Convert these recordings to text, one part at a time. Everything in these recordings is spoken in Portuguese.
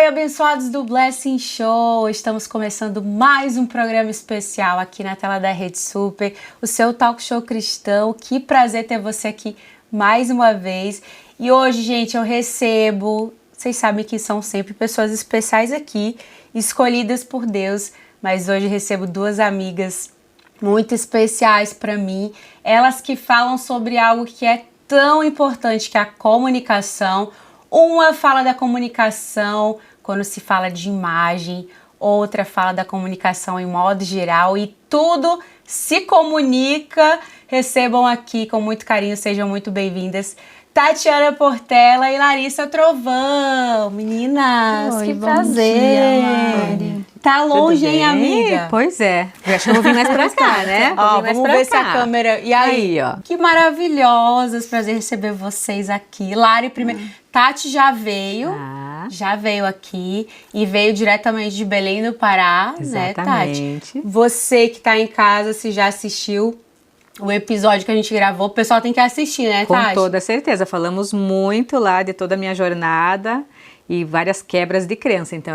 Oi, abençoados do Blessing Show! Estamos começando mais um programa especial aqui na tela da Rede Super, o seu talk show cristão. Que prazer ter você aqui mais uma vez. E hoje, gente, eu recebo, vocês sabem que são sempre pessoas especiais aqui, escolhidas por Deus, mas hoje recebo duas amigas muito especiais para mim, elas que falam sobre algo que é tão importante, que é a comunicação. Uma fala da comunicação quando se fala de imagem, outra fala da comunicação em modo geral e tudo se comunica. Recebam aqui com muito carinho, sejam muito bem-vindas, Tatiana Portela e Larissa Trovão. Meninas, oi, que bom prazer! dia, Mari. Tá longe, hein, amiga? Pois é. Eu acho que eu vou vir mais pra cá, né? Ó, vamos ver se a câmera... E aí, ó. Que maravilhosas, prazer receber vocês aqui. Lari, primeiro... Tati já veio aqui e veio diretamente de Belém do Pará, Exatamente. Né, Tati? Você que tá em casa, se já assistiu o episódio que a gente gravou, o pessoal tem que assistir, né, Tati? Com toda certeza. Falamos muito lá de toda a minha jornada e várias quebras de crença, então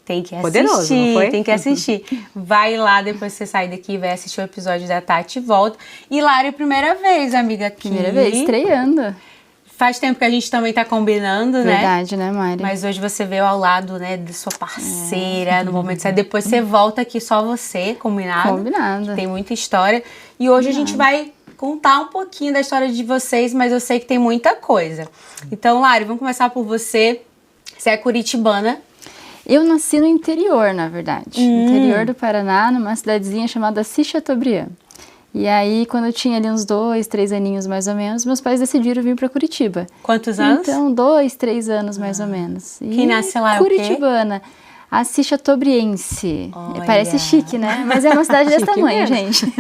Tem que assistir, poderoso, não foi? Tem que assistir. Vai lá, depois você sai daqui, vai assistir o episódio da Tati e volta. E Lari, primeira vez, amiga, aqui. Primeira vez, estreando. Faz tempo que a gente também tá combinando, né? Verdade, né, Mari? Mas hoje você veio ao lado, né, de sua parceira, no momento certo. Depois você volta aqui só você, combinado? Combinado. Tem muita história. E hoje a gente vai contar um pouquinho da história de vocês, mas eu sei que tem muita coisa. Então, Lari, vamos começar por você. Você é curitibana. Eu nasci no interior, na verdade. No interior do Paraná, numa cidadezinha chamada Assis Chateaubriand. E aí, quando eu tinha ali uns 2, 3 aninhos mais ou menos, meus pais decidiram vir para Curitiba. Quantos anos? Então, 2, 3 anos mais ou menos. E quem nasce lá é o quê? Curitibana. Assis Chateaubriense. Olha. Parece chique, né? Mas é uma cidade desse tamanho, mesmo. gente.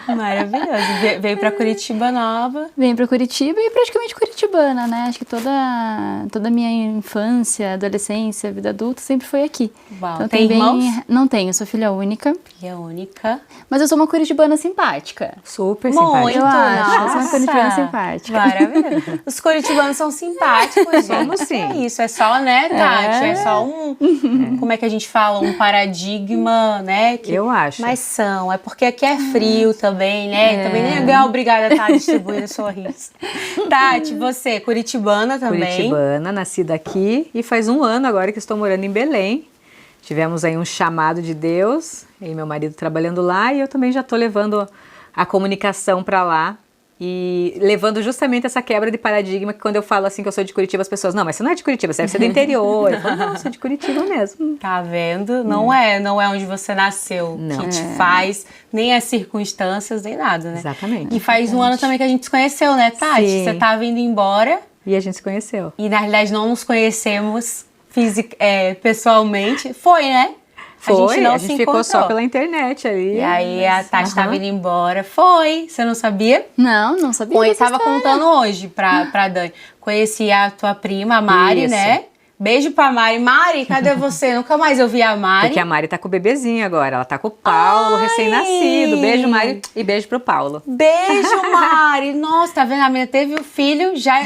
Maravilhoso. Veio pra Curitiba Nova. Vim para Curitiba e praticamente curitibana, né? Acho que toda a minha infância, adolescência, vida adulta sempre foi aqui. Uau. Então, Tem irmãos? Não tenho, sou filha única. Filha única. Mas eu sou uma curitibana simpática. super Muito, simpática. Eu acho, eu sou uma nossa. curitibana simpática. Maravilhoso. Os curitibanos são simpáticos, gente. Somos sim. É isso, é só, né, Tati? É só como é que a gente fala? Um paradigma, né? Que, Eu acho. Mas são, é porque aqui é frio também, né? Também nem é obrigada a estar distribuindo sorriso. Tati, você, curitibana também. Curitibana, nascida aqui e faz 1 ano agora que estou morando em Belém. Tivemos aí um chamado de Deus e meu marido trabalhando lá e eu também já estou levando a comunicação para lá e levando justamente essa quebra de paradigma que quando eu falo assim que eu sou de Curitiba, as pessoas, não, mas você não é de Curitiba, você deve ser do interior. Eu falo, não, eu sou de Curitiba mesmo. Tá vendo? Não é onde você nasceu Não. que te faz, nem as circunstâncias, nem nada, né? Exatamente. E faz 1 ano também que a gente se conheceu, né, Tati? Sim. Você tava indo embora E a gente se conheceu. e na realidade não nos conhecemos pessoalmente. Foi, né? Foi, a gente ficou encontrou. só pela internet ali. E aí a Tati tava indo embora. Foi, você não sabia? Não sabia Eu dessa tava história. contando hoje pra Dani. Conheci a tua prima, a Mari, Isso. né? Beijo pra Mari. Mari, cadê você? Nunca mais eu vi a Mari. Porque a Mari tá com o bebezinho agora, ela tá com o Paulo, recém-nascido. Beijo, Mari, e beijo pro Paulo. Beijo, Mari. Nossa, tá vendo? A menina teve o filho, já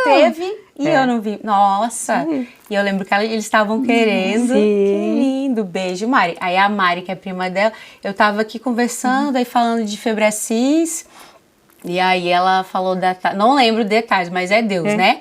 teve e eu não vi. Nossa. E eu lembro que eles estavam querendo. Sim. Que lindo. Beijo, Mari. Aí a Mari, que é prima dela, eu tava aqui conversando, aí falando de Febracis. E aí ela falou não lembro detalhes, mas é Deus, né?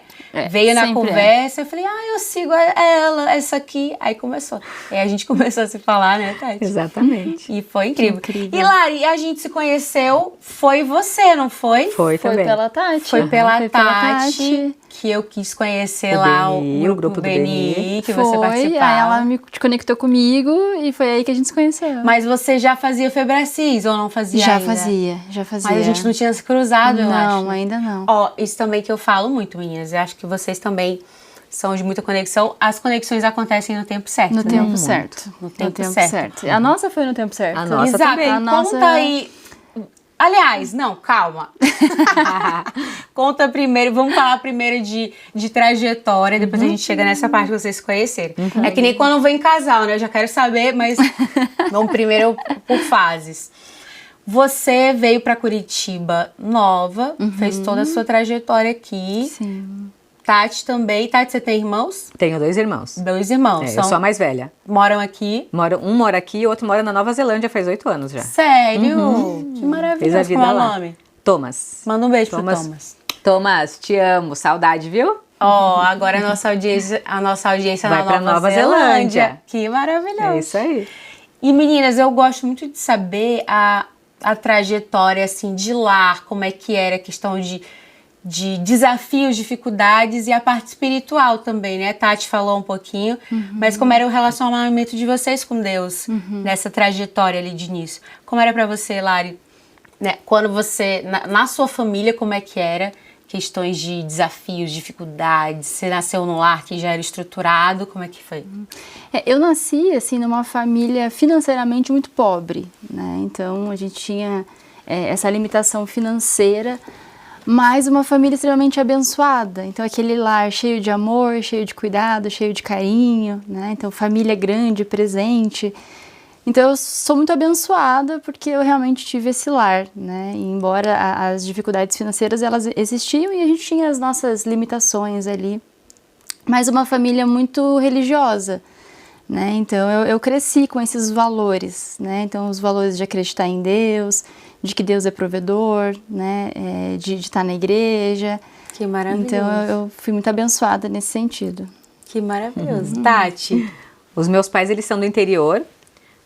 Veio na conversa, eu falei, eu sigo ela, essa aqui. Aí começou. Aí a gente começou a se falar, né, Tati? Exatamente. E foi incrível. incrível. E Lari, a gente se conheceu, foi você, não foi? Foi Foi também. pela Tati. Foi pela Foi Tati que eu quis conhecer O lá BNI, o o grupo do BNI, BNI. que você participava. Aí ela me conectou comigo e foi aí que a gente se conheceu. Mas você já fazia Febracis ou não fazia já ainda? fazia. Mas a gente não tinha se cruzado, eu acho. Não, ainda não. Ó, isso também que eu falo muito, meninas. Eu acho que vocês também são de muita conexão. As conexões acontecem no tempo certo, No né? tempo certo. No tempo certo. A nossa foi no tempo certo. A nossa Exato. também. A nossa- Conta aí. Aliás, não, calma. Conta primeiro, vamos falar primeiro de trajetória, depois a gente chega nessa parte que vocês se conhecerem. É que nem quando vem casal, né? Eu já quero saber, mas vamos primeiro por fases. Você veio para Curitiba nova, fez toda a sua trajetória aqui. Sim. Tati também. Tati, você tem irmãos? Tenho 2 irmãos. 2 irmãos. Eu sou a mais velha. Moram aqui? Um mora aqui e o outro mora na Nova Zelândia faz 8 anos já. Sério? Que maravilha. Fez a vida Qual é o lá. nome? Thomas. Manda um beijo pro Thomas. Thomas, te amo. Saudade, viu? Ó, agora a nossa audiência vai na pra Nova Zelândia. Que maravilhoso. É isso aí. E meninas, eu gosto muito de saber a trajetória assim de lá, como é que era a questão de desafios, dificuldades e a parte espiritual também, né? Tati falou um pouquinho, mas como era o relacionamento de vocês com Deus nessa trajetória ali de início? Como era pra você, Lari? Né? Quando você, na sua família, como é que era? Questões de desafios, dificuldades, você nasceu num lar que já era estruturado, como é que foi? Eu nasci, assim, numa família financeiramente muito pobre, né? Então, a gente tinha essa limitação financeira, mas uma família extremamente abençoada. Então, aquele lar cheio de amor, cheio de cuidado, cheio de carinho, né? Então, família grande, presente. Então, eu sou muito abençoada porque eu realmente tive esse lar, né? E embora as dificuldades financeiras, elas existiam e a gente tinha as nossas limitações ali. Mas uma família muito religiosa, né? Então, eu cresci com esses valores, né? Então, os valores de acreditar em Deus, de que Deus é provedor, né? De estar na igreja. Que maravilhoso. Então, eu fui muito abençoada nesse sentido. Que maravilhoso. Tati? Os meus pais, eles são do interior.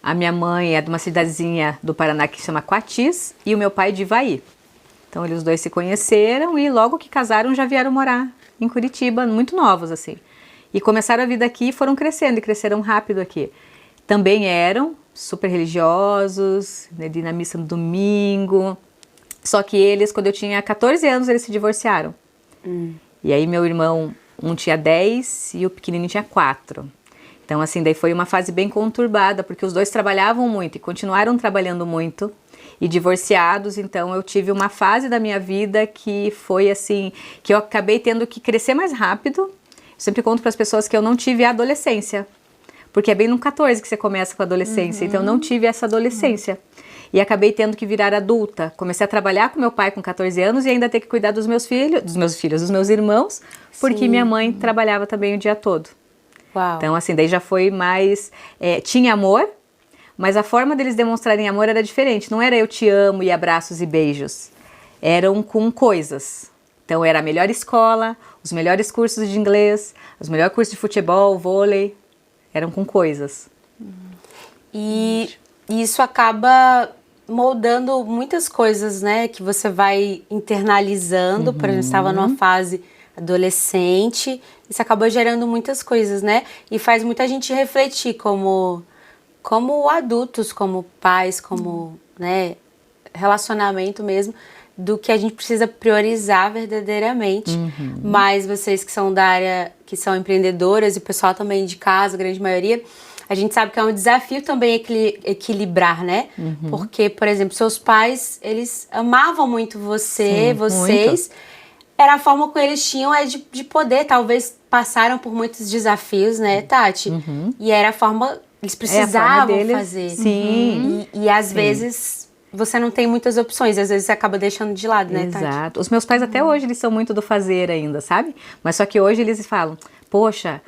A minha mãe é de uma cidadezinha do Paraná que se chama Coatis e o meu pai de Ivaí. Então, eles dois se conheceram e logo que casaram já vieram morar em Curitiba, muito novos assim. E começaram a vida aqui e foram crescendo e cresceram rápido aqui. Também eram super religiosos, né, de ir na missa no domingo. Só que eles, quando eu tinha 14 anos, eles se divorciaram. E aí meu irmão, um tinha 10 e o pequenininho tinha 4. Então, assim, daí foi uma fase bem conturbada, porque os dois trabalhavam muito e continuaram trabalhando muito e divorciados. Então, eu tive uma fase da minha vida que foi assim, que eu acabei tendo que crescer mais rápido. Eu sempre conto para as pessoas que eu não tive a adolescência, porque é bem no 14 que você começa com a adolescência. Então, eu não tive essa adolescência. E acabei tendo que virar adulta. Comecei a trabalhar com meu pai com 14 anos e ainda ter que cuidar dos meus irmãos, porque minha mãe trabalhava também o dia todo. Uau. Então, assim, daí já foi mais... tinha amor, mas a forma deles demonstrarem amor era diferente. Não era eu te amo e abraços e beijos. Eram com coisas. Então, era a melhor escola, os melhores cursos de inglês, os melhores cursos de futebol, vôlei. Eram com coisas. E isso acaba moldando muitas coisas, né? Que você vai internalizando. Por exemplo, você estava numa fase adolescente, isso acabou gerando muitas coisas, né? E faz muita gente refletir como adultos, como pais, como, né, relacionamento mesmo, do que a gente precisa priorizar verdadeiramente. Mas vocês que são da área, que são empreendedoras e o pessoal também de casa, a grande maioria, a gente sabe que é um desafio também equilibrar, né? Porque, por exemplo, seus pais, eles amavam muito vocês, muito. Era a forma que eles tinham de poder, talvez passaram por muitos desafios, né, Tati? E era a forma, eles precisavam fazer. Sim. E às vezes você não tem muitas opções, às vezes você acaba deixando de lado, né, Tati? Exato. Os meus pais até hoje, eles são muito do fazer ainda, sabe? Mas só que hoje eles falam, poxa,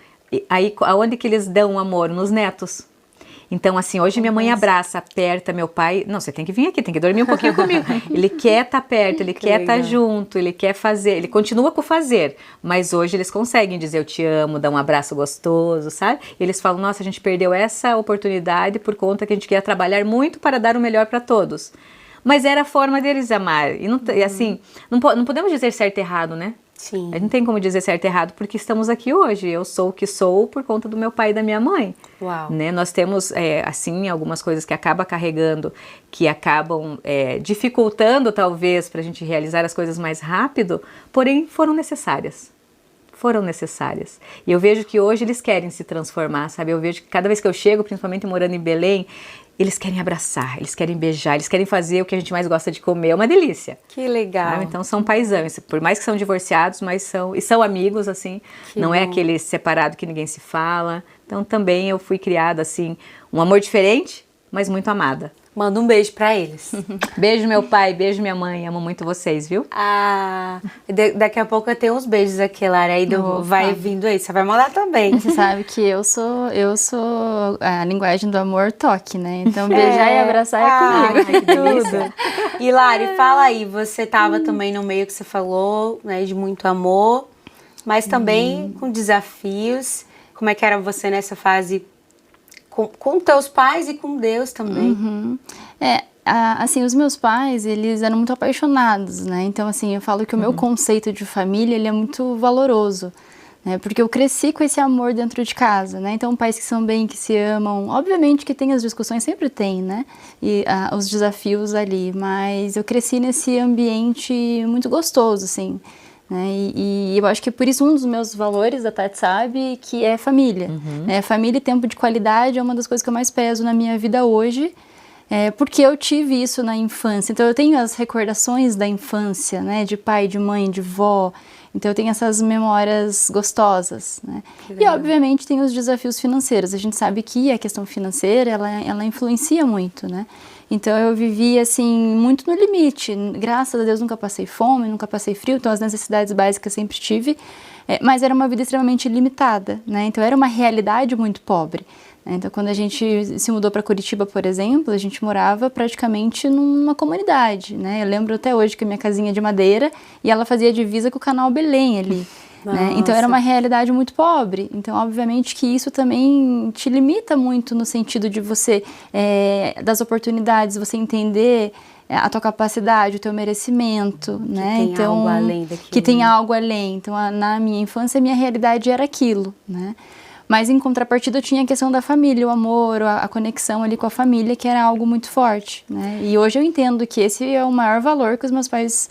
aí aonde que eles dão amor? Nos netos. Então, assim, hoje minha mãe abraça, aperta meu pai. Não, você tem que vir aqui, tem que dormir um pouquinho comigo. Ele quer estar perto, ele quer estar junto, ele quer fazer, ele continua com o fazer. Mas hoje eles conseguem dizer eu te amo, dar um abraço gostoso, sabe? E eles falam, nossa, a gente perdeu essa oportunidade por conta que a gente queria trabalhar muito para dar o melhor para todos. Mas era a forma deles amar. E assim, não podemos dizer certo e errado, né? Sim. A gente não tem como dizer certo e errado porque estamos aqui hoje. Eu sou o que sou por conta do meu pai e da minha mãe. Uau. Né? Nós temos, assim, algumas coisas que acaba carregando, que acabam dificultando, talvez, para a gente realizar as coisas mais rápido, porém foram necessárias. Foram necessárias. E eu vejo que hoje eles querem se transformar, sabe? Eu vejo que cada vez que eu chego, principalmente morando em Belém, eles querem abraçar, eles querem beijar, eles querem fazer o que a gente mais gosta de comer. É uma delícia. Que legal. Então são paisãos, por mais que são divorciados, mas são amigos, assim. Que não bom. É aquele separado que ninguém se fala. Então também eu fui criada, assim, um amor diferente, mas muito amada. Manda um beijo pra eles. Beijo, meu pai, beijo, minha mãe. Amo muito vocês, viu? Daqui a pouco eu tenho uns beijos aqui, Lari. Aí vai vindo aí. Você vai mandar também. Você sabe que eu sou a linguagem do amor toque, né? Então beijar e abraçar é comigo. Que delícia. E Lari, fala aí. Você tava também no meio que você falou, né? De muito amor, mas também com desafios. Como é que era você nessa fase com teus pais e com Deus também? Assim, os meus pais, eles eram muito apaixonados, né? Então, assim, eu falo que o meu conceito de família, ele é muito valoroso, né? Porque eu cresci com esse amor dentro de casa, né? Então, pais que são bem, que se amam, obviamente que tem as discussões, sempre tem, né? E os desafios ali, mas eu cresci nesse ambiente muito gostoso, assim, né? E eu acho que por isso um dos meus valores da Tati sabe que é família. Né? Família e tempo de qualidade é uma das coisas que eu mais peso na minha vida hoje, porque eu tive isso na infância. Então eu tenho as recordações da infância, né? De pai, de mãe, de vó. Então eu tenho essas memórias gostosas, né? E obviamente tem os desafios financeiros. A gente sabe que a questão financeira, ela influencia muito, né? Então eu vivi assim muito no limite. Graças a Deus nunca passei fome, nunca passei frio, então as necessidades básicas sempre tive, mas era uma vida extremamente limitada, né? Então era uma realidade muito pobre. Então quando a gente se mudou para Curitiba, por exemplo, a gente morava praticamente numa comunidade, né? Eu lembro até hoje que a minha casinha de madeira e ela fazia divisa com o canal Belém ali. Né? Então era uma realidade muito pobre. Então obviamente que isso também te limita muito no sentido de você das oportunidades, você entender a tua capacidade, o teu merecimento, que né? Tem então algo além daquilo, que tem algo além. Então na minha infância a minha realidade era aquilo, né? Mas em contrapartida eu tinha a questão da família, o amor, a conexão ali com a família, que era algo muito forte, né? E hoje eu entendo que esse é o maior valor que os meus pais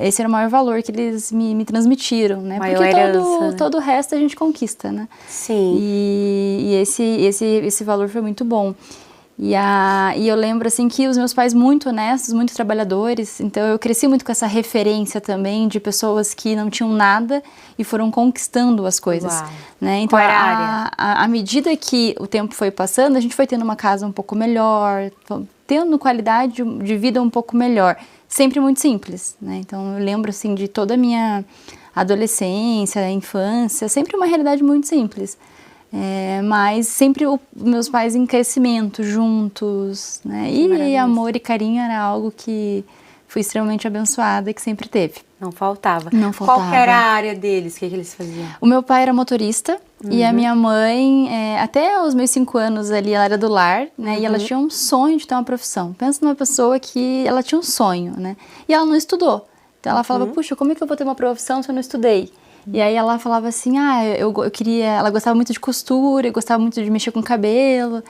esse era o maior valor que eles me transmitiram, né? Maior porque herança, né? todo o resto a gente conquista, né? Sim. E esse valor foi muito bom. E eu lembro, assim, que os meus pais muito honestos, muito trabalhadores, então eu cresci muito com essa referência também de pessoas que não tinham nada e foram conquistando as coisas. Uau. Né? Então, Qual era a área? À medida que o tempo foi passando, a gente foi tendo uma casa um pouco melhor, tendo qualidade de vida um pouco melhor. Sempre muito simples, né? Então eu lembro assim de toda a minha adolescência, infância, sempre uma realidade muito simples. Mas sempre meus pais em crescimento, juntos, né? E amor e carinho era algo que fui extremamente abençoada e que sempre teve. Não faltava. Não faltava. Qual que era a área deles? O que eles faziam? O meu pai era motorista e a minha mãe, até os meus 5 anos ali, ela era do lar, né? E ela tinha um sonho de ter uma profissão. Pensa numa pessoa que ela tinha um sonho, né? E ela não estudou. Então ela falava, puxa, como é que eu vou ter uma profissão se eu não estudei? E aí ela falava assim, eu queria... Ela gostava muito de costura, gostava muito de mexer com cabelo.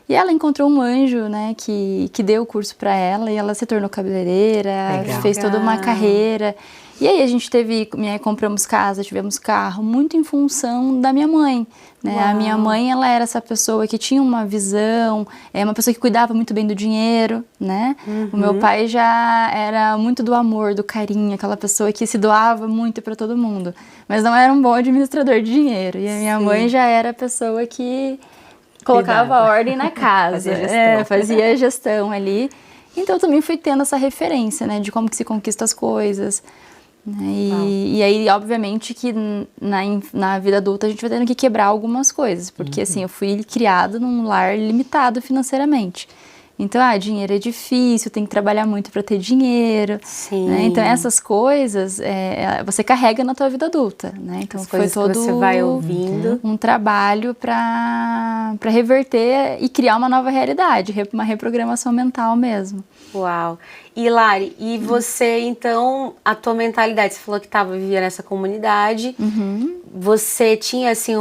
E ela encontrou um anjo, né, que deu o curso para ela e ela se tornou cabeleireira, fez toda uma carreira. E aí a gente compramos casa, tivemos carro, muito em função da minha mãe, né? A minha mãe, ela era essa pessoa que tinha uma visão, uma pessoa que cuidava muito bem do dinheiro, né? O meu pai já era muito do amor, do carinho, aquela pessoa que se doava muito para todo mundo, mas não era um bom administrador de dinheiro. E a minha mãe já era a pessoa que colocava ordem na casa, fazia gestão ali. Então eu também fui tendo essa referência, né, de como que se conquista as coisas. Né? E aí, obviamente, que na vida adulta a gente vai tendo que quebrar algumas coisas, porque assim, eu fui criada num lar limitado financeiramente. Então, dinheiro é difícil, tem que trabalhar muito para ter dinheiro. Sim. Né? Então, essas coisas você carrega na tua vida adulta. Né? Então, foi todo que você vai ouvindo. Um trabalho para reverter e criar uma nova realidade, uma reprogramação mental mesmo. Uau! E Lari, e você, então, a tua mentalidade, você falou que vivia nessa comunidade, você tinha, assim,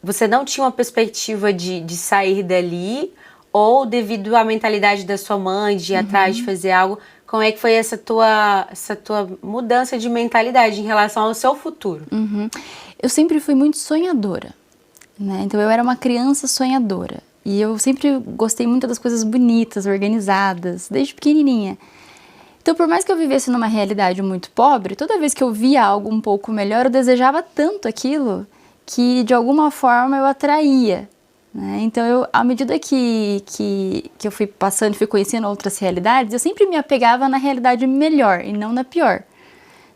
você não tinha uma perspectiva de sair dali, ou devido à mentalidade da sua mãe, de ir atrás de fazer algo, como é que foi essa tua mudança de mentalidade em relação ao seu futuro? Eu sempre fui muito sonhadora, né? Então eu era uma criança sonhadora, e eu sempre gostei muito das coisas bonitas, organizadas, desde pequenininha. Então, por mais que eu vivesse numa realidade muito pobre, toda vez que eu via algo um pouco melhor, eu desejava tanto aquilo que, de alguma forma, eu atraía. né? Então, à medida que eu fui passando e fui conhecendo outras realidades, eu sempre me apegava na realidade melhor e não na pior.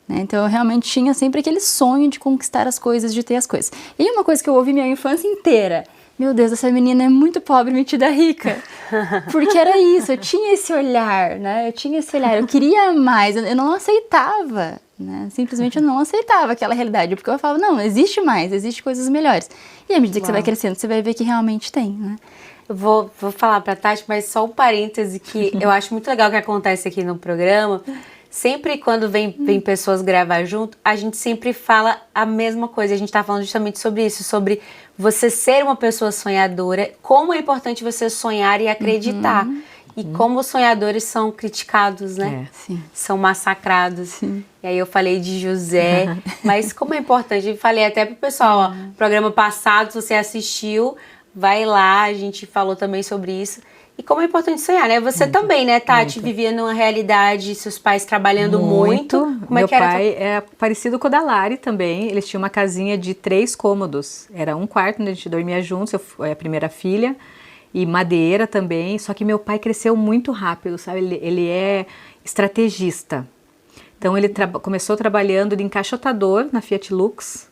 Então eu realmente tinha sempre aquele sonho de conquistar as coisas, de ter as coisas. E uma coisa que eu ouvi minha infância inteira: meu Deus, essa menina é muito pobre, metida rica. Porque era isso, eu tinha esse olhar, né? Eu tinha esse olhar, eu queria mais, eu não aceitava, né? Simplesmente eu não aceitava aquela realidade, porque eu falava, não, existe mais, existe coisas melhores. E à medida que você vai crescendo, você vai ver que realmente tem, né? Eu vou falar pra Tati, mas só um parêntese que eu acho muito legal que acontece aqui no programa. Sempre quando vem pessoas gravar junto, a gente sempre fala a mesma coisa. A gente tá falando justamente sobre isso, sobre você ser uma pessoa sonhadora, como é importante você sonhar e acreditar. E como os sonhadores são criticados, né? Sim. São massacrados. Sim. E aí eu falei de José, mas como é importante, eu falei até pro pessoal, ó, programa passado, se você assistiu, vai lá, a gente falou também sobre isso. E como é importante sonhar, né? Você também, né, Tati? Vivia numa realidade, seus pais trabalhando muito. Como Meu é que era? pai é parecido com o da Lari também. Eles tinham uma casinha de 3 cômodos. Era um quarto onde a gente dormia juntos, eu fui a primeira filha. E madeira também. Só que meu pai cresceu muito rápido, sabe? Ele é estrategista. Então ele começou trabalhando de encaixotador na Fiat Lux.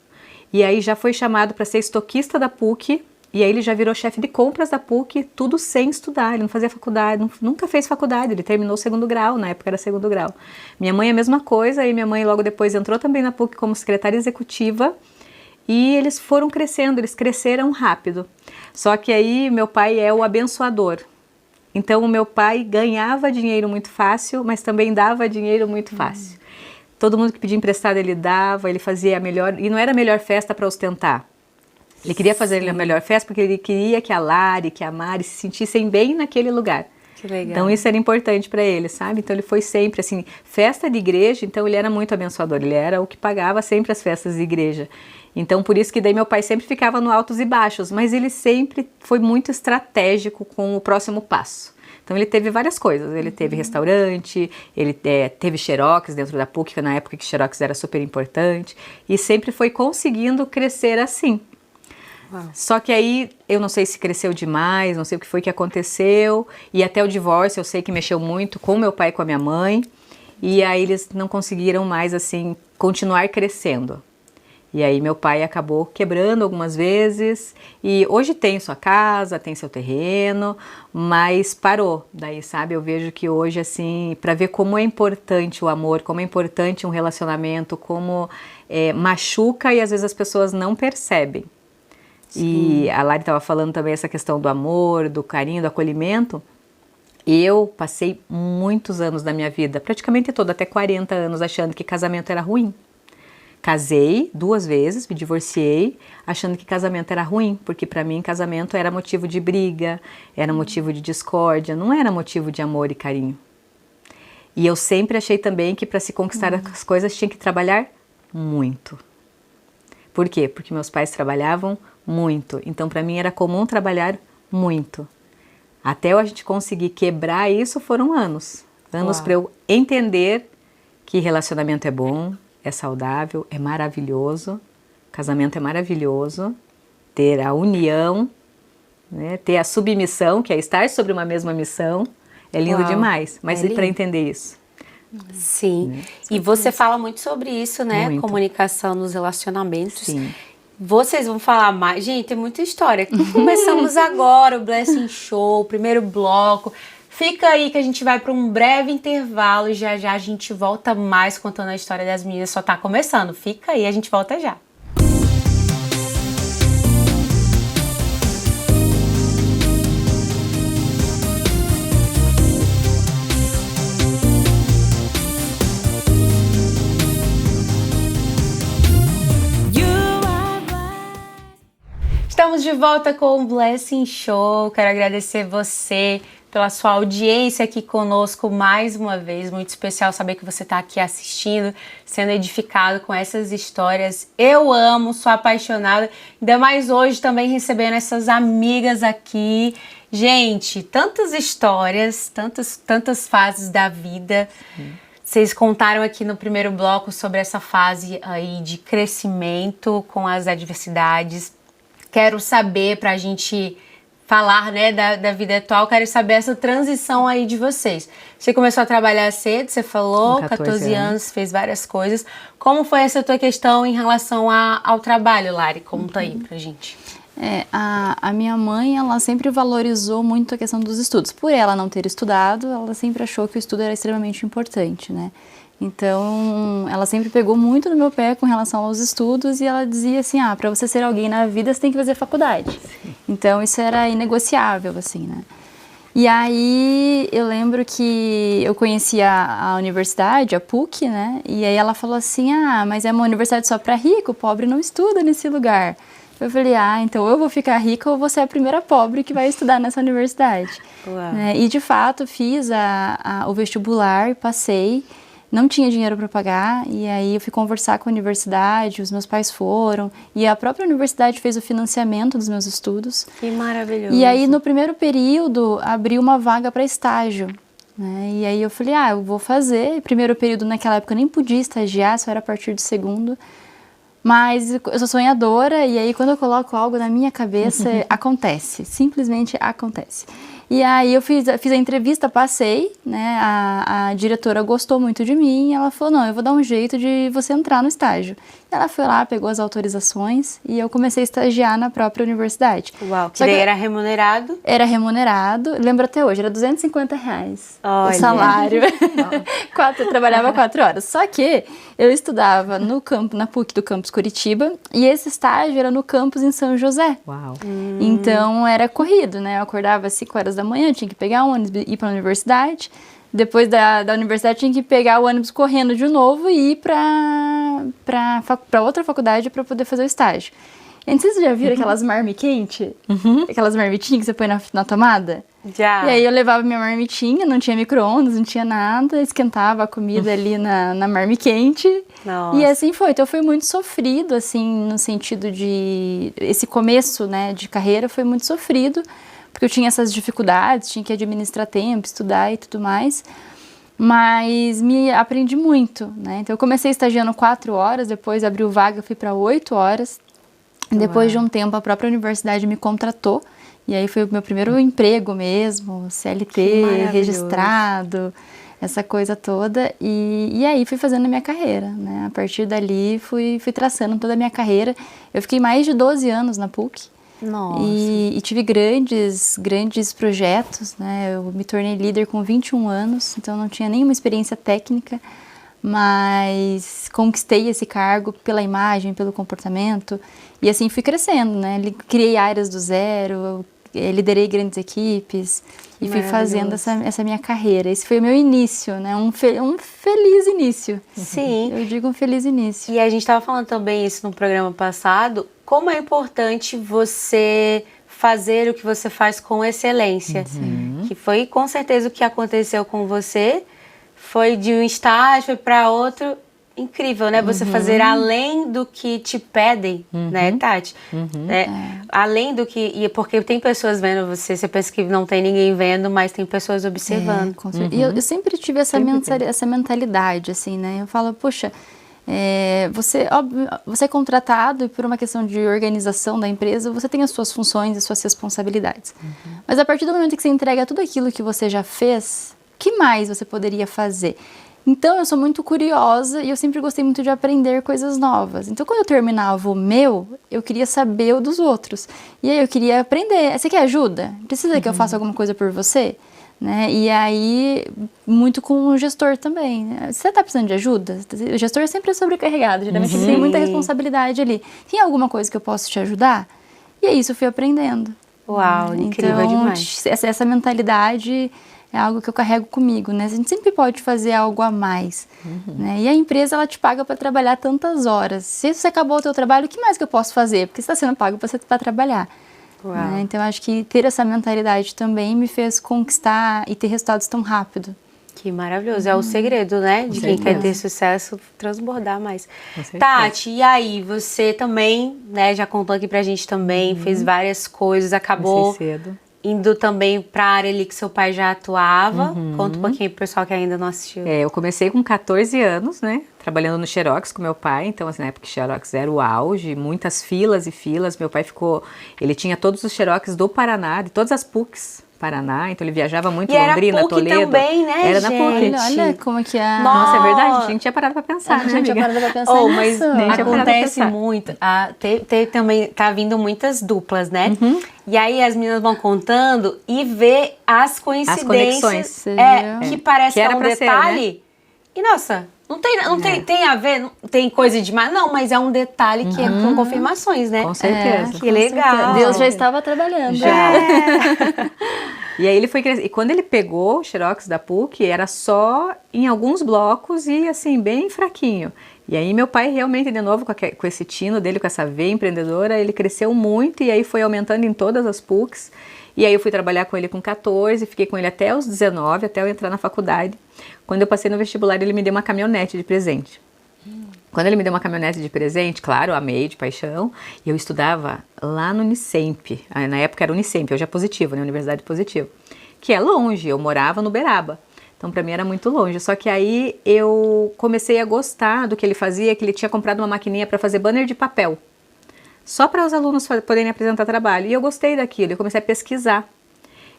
E aí já foi chamado para ser estoquista da PUC. E aí ele já virou chefe de compras da PUC, tudo sem estudar, ele não fazia faculdade, nunca fez faculdade, ele terminou o 2º grau, na época era 2º grau. Minha mãe é a mesma coisa, e minha mãe logo depois entrou também na PUC como secretária executiva, e eles foram crescendo, eles cresceram rápido. Só que aí meu pai é o abençoador. Então o meu pai ganhava dinheiro muito fácil, mas também dava dinheiro muito fácil. Todo mundo que pedia emprestado ele dava, ele fazia a melhor, e não era a melhor festa para ostentar. Ele queria fazer a melhor festa porque ele queria que a Lari, que a Mari se sentissem bem naquele lugar. Que legal. Então isso era importante para ele, sabe? Então ele foi sempre assim, festa de igreja, então ele era muito abençoador, ele era o que pagava sempre as festas de igreja. Então por isso que daí meu pai sempre ficava no altos e baixos, mas ele sempre foi muito estratégico com o próximo passo. Então ele teve várias coisas, ele teve restaurante, ele teve xerox dentro da PUC, na época que xerox era super importante, e sempre foi conseguindo crescer assim. Só que aí, eu não sei se cresceu demais, não sei o que foi que aconteceu, e até o divórcio eu sei que mexeu muito com meu pai e com a minha mãe, e aí eles não conseguiram mais, assim, continuar crescendo. E aí meu pai acabou quebrando algumas vezes, e hoje tem sua casa, tem seu terreno, mas parou. Daí, sabe, eu vejo que hoje, assim, para ver como é importante o amor, como é importante um relacionamento, como machuca e às vezes as pessoas não percebem. Sim. E a Lari estava falando também essa questão do amor, do carinho, do acolhimento. Eu passei muitos anos da minha vida, praticamente toda, até 40 anos, achando que casamento era ruim. Casei 2 vezes, me divorciei, achando que casamento era ruim, porque para mim casamento era motivo de briga, era motivo de discórdia, não era motivo de amor e carinho. E eu sempre achei também que para se conquistar as coisas tinha que trabalhar muito. Por quê? Porque meus pais trabalhavam muito, então para mim era comum trabalhar muito. Até a gente conseguir quebrar isso foram anos para eu entender que relacionamento é bom, é saudável, é maravilhoso, casamento é maravilhoso, ter a união, né, ter a submissão, que é estar sobre uma mesma missão, é lindo demais, mas para entender isso. Sim, e você fala muito sobre isso, né, muito. Comunicação nos relacionamentos. Sim. Vocês vão falar mais. Gente, tem muita história. Começamos agora o Blessing Show, o primeiro bloco. Fica aí que a gente vai para um breve intervalo e já já a gente volta mais contando a história das meninas. Só tá começando. Fica aí, a gente volta já. Estamos de volta com o Blessing Show. Quero agradecer você pela sua audiência aqui conosco mais uma vez. Muito especial saber que você está aqui assistindo, sendo edificado com essas histórias. Eu amo, sou apaixonada. Ainda mais hoje também recebendo essas amigas aqui. Gente, tantas histórias, tantas fases da vida. Vocês contaram aqui no primeiro bloco sobre essa fase aí de crescimento com as adversidades. Quero saber, para a gente falar, né, da vida atual, quero saber essa transição aí de vocês. Você começou a trabalhar cedo, você falou, Com 14 anos, fez várias coisas. Como foi essa tua questão em relação ao trabalho, Lari? Conta aí pra gente. A minha mãe, ela sempre valorizou muito a questão dos estudos. Por ela não ter estudado, ela sempre achou que o estudo era extremamente importante, né? Então, ela sempre pegou muito no meu pé com relação aos estudos e ela dizia assim, para você ser alguém na vida, você tem que fazer faculdade. Sim. Então, isso era inegociável, assim, né? E aí, eu lembro que eu conheci a universidade, a PUC, né? E aí ela falou assim, mas é uma universidade só para rico, pobre não estuda nesse lugar. Eu falei, então eu vou ficar rica ou vou ser a primeira pobre que vai estudar nessa universidade. Né? E, de fato, fiz o vestibular, passei. Não tinha dinheiro para pagar, e aí eu fui conversar com a universidade, os meus pais foram, e a própria universidade fez o financiamento dos meus estudos. Que maravilhoso. E aí, no primeiro período, abriu uma vaga para estágio, né? E aí eu falei, eu vou fazer. Primeiro período, naquela época, eu nem podia estagiar, só era a partir do segundo. Mas eu sou sonhadora, e aí quando eu coloco algo na minha cabeça, acontece, simplesmente acontece. E aí eu fiz a entrevista, passei, né, a diretora gostou muito de mim, e ela falou, não, eu vou dar um jeito de você entrar no estágio. Ela foi lá, pegou as autorizações, e eu comecei a estagiar na própria universidade. Uau, que daí era remunerado? Era remunerado, lembro até hoje, era R$250 Olha. O salário. Eu trabalhava 4 horas. Só que eu estudava no campo, na PUC do campus Curitiba, e esse estágio era no campus em São José. Uau. Então era corrido, né? Eu acordava às 5 horas da manhã, tinha que pegar um ônibus e ir para a universidade. Depois da universidade tinha que pegar o ônibus correndo de novo e ir para outra faculdade para poder fazer o estágio. E não sei se vocês já viram aquelas marmiquentes? Aquelas marmitinhas que você põe na tomada? Já. E aí eu levava minha marmitinha, não tinha micro-ondas, não tinha nada, esquentava a comida ali na marmiquente. Nossa. E assim foi. Então foi muito sofrido, assim, no sentido de... Esse começo, né, de carreira foi muito sofrido, porque eu tinha essas dificuldades, tinha que administrar tempo, estudar e tudo mais. Mas aprendi muito, né? Então eu comecei estagiando 4 horas, depois abriu vaga, fui para 8 horas. Depois de um tempo, a própria universidade me contratou. E aí foi o meu primeiro emprego mesmo, CLT, registrado, essa coisa toda. E aí fui fazendo a minha carreira, né? A partir dali fui traçando toda a minha carreira. Eu fiquei mais de 12 anos na PUC. Nossa. E tive grandes projetos, né? Eu me tornei líder com 21 anos, então não tinha nenhuma experiência técnica, mas conquistei esse cargo pela imagem, pelo comportamento, e assim fui crescendo, né? Criei áreas do zero, liderei grandes equipes e fui fazendo essa minha carreira. Esse foi o meu início, né? Um feliz início. Sim. Eu digo um feliz início. E a gente estava falando também isso no programa passado, como é importante você fazer o que você faz com excelência. Que foi com certeza o que aconteceu com você, foi de um estágio, foi para outro. Incrível, né? Você fazer além do que te pedem, né, Tati? Além do que... Porque tem pessoas vendo você pensa que não tem ninguém vendo, mas tem pessoas observando. E eu sempre tive essa mentalidade, assim, né? Eu falo, poxa, você é contratado e por uma questão de organização da empresa, você tem as suas funções e suas responsabilidades. Mas a partir do momento que você entrega tudo aquilo que você já fez, o que mais você poderia fazer? Então, eu sou muito curiosa e eu sempre gostei muito de aprender coisas novas. Então, quando eu terminava o meu, eu queria saber o dos outros. E aí, eu queria aprender. Você quer ajuda? Precisa que eu faça alguma coisa por você? Né? E aí, muito com o gestor também. Né? Você está precisando de ajuda? O gestor é sempre sobrecarregado, geralmente tem muita responsabilidade ali. Tem alguma coisa que eu possa te ajudar? E é isso, eu fui aprendendo. Uau, incrível demais. Essa mentalidade é algo que eu carrego comigo, né? A gente sempre pode fazer algo a mais, né? E a empresa, ela te paga para trabalhar tantas horas. Se você acabou o teu trabalho, o que mais que eu posso fazer? Porque você está sendo pago para trabalhar. Né? Então, eu acho que ter essa mentalidade também me fez conquistar e ter resultados tão rápido. Que maravilhoso. É o segredo, né? De quem quer ter sucesso, transbordar mais. Tati, e aí? Você também, né? Já contou aqui pra gente também, fez várias coisas, acabou... cedo. Indo também para a área ali que seu pai já atuava. Conta um pouquinho pro pessoal que ainda não assistiu. Eu comecei com 14 anos, né? trabalhando no Xerox com meu pai, então assim, na época que Xerox era o auge, muitas filas e filas, meu pai ele tinha todos os Xerox do Paraná, de todas as PUCs Paraná, então ele viajava muito, E era Londrina, PUC Toledo. também, né, Era na PUC. gente? Olha como que é. Nossa, é verdade, a gente nem tinha parado pra pensar, A né, gente tinha amiga? parado pra pensar Oh, mas nisso. nem tinha parado pra acontece pensar. muito. Também tá vindo muitas duplas, né? Uhum. E aí as meninas vão contando e vê as coincidências. conexões. Você Que viu? parece Que que é era um pra ser, detalhe. E nossa, tem a ver, não tem coisa demais. Não, mas é um detalhe que é com confirmações, né? Com certeza. Que legal. Deus já estava trabalhando. Já. E aí ele foi crescendo. E quando ele pegou o Xerox da PUC, era só em alguns blocos e assim, bem fraquinho. E aí meu pai realmente, de novo, com esse tino dele, com essa veia empreendedora, ele cresceu muito e aí foi aumentando em todas as PUCs. E aí eu fui trabalhar com ele com 14, fiquei com ele até os 19, até eu entrar na faculdade. Quando eu passei no vestibular, ele me deu uma caminhonete de presente. Quando ele me deu uma caminhonete de presente, claro, eu amei de paixão, e eu estudava lá no Unicemp, na época era Unicemp, hoje é Positivo, né, Universidade Positivo, que é longe, eu morava no Beraba, então para mim era muito longe, só que aí eu comecei a gostar do que ele fazia, que ele tinha comprado uma maquininha para fazer banner de papel, só para os alunos poderem apresentar trabalho, e eu gostei daquilo, eu comecei a pesquisar.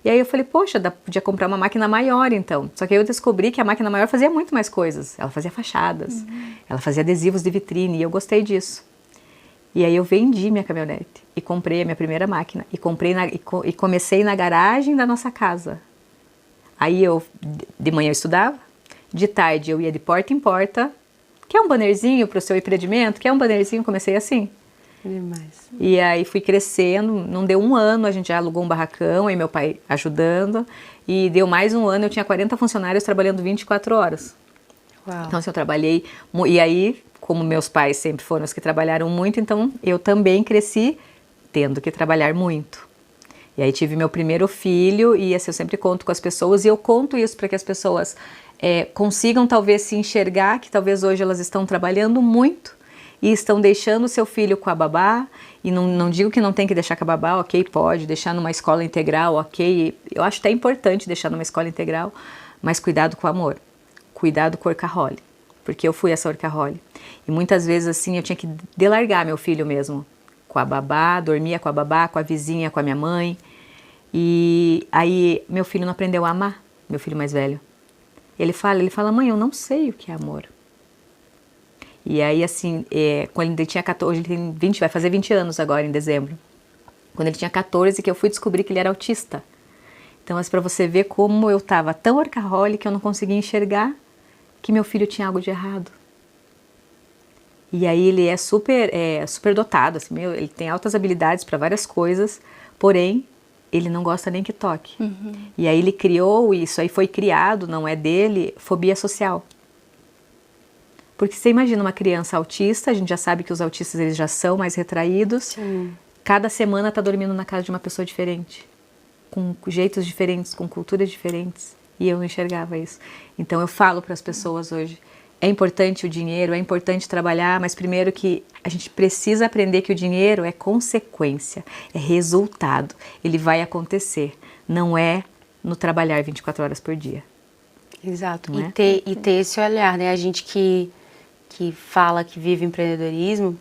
E aí eu falei, poxa, podia comprar uma máquina maior então. Só que aí eu descobri que a máquina maior fazia muito mais coisas. Ela fazia fachadas, ela fazia adesivos de vitrine e eu gostei disso. E aí eu vendi minha caminhonete e comprei a minha primeira máquina. E comecei na garagem da nossa casa. Aí de manhã eu estudava, de tarde eu ia de porta em porta. Quer um bannerzinho para o seu empreendimento? Quer um bannerzinho? Comecei assim. Demais. E aí fui crescendo, não deu um ano, a gente já alugou um barracão, aí meu pai ajudando, e deu mais um ano, eu tinha 40 funcionários trabalhando 24 horas. Uau. Então assim, eu trabalhei, e aí, como meus pais sempre foram os que trabalharam muito, então eu também cresci tendo que trabalhar muito. E aí tive meu primeiro filho, e assim, eu sempre conto com as pessoas, e eu conto isso para que as pessoas consigam talvez se enxergar, que talvez hoje elas estão trabalhando muito, e estão deixando o seu filho com a babá, e não digo que não tem que deixar com a babá, ok, pode, deixar numa escola integral, ok, eu acho até importante deixar numa escola integral, mas cuidado com o amor, cuidado com o workaholic, porque eu fui essa workaholic, e muitas vezes assim eu tinha que delargar meu filho mesmo, com a babá, dormia com a babá, com a vizinha, com a minha mãe, e aí meu filho não aprendeu a amar, meu filho mais velho, ele fala, mãe, eu não sei o que é amor. E aí, assim, quando ele tinha 14, ele tem 20, vai fazer 20 anos agora, em dezembro. Quando ele tinha 14, que eu fui descobrir que ele era autista. Então, assim, para você ver como eu estava tão workaholic que eu não conseguia enxergar que meu filho tinha algo de errado. E aí ele é super dotado, assim, ele tem altas habilidades para várias coisas, porém, ele não gosta nem que toque. E aí ele criou, isso aí foi criado, não é dele, fobia social. Porque você imagina uma criança autista, a gente já sabe que os autistas eles já são mais retraídos. Sim. Cada semana está dormindo na casa de uma pessoa diferente, com jeitos diferentes, com culturas diferentes. E eu não enxergava isso. Então eu falo para as pessoas hoje, é importante o dinheiro, é importante trabalhar, mas primeiro que a gente precisa aprender que o dinheiro é consequência, é resultado. Ele vai acontecer, não é no trabalhar 24 horas por dia. Exato. Não é? E ter esse olhar, né? A gente que fala que vive empreendedorismo,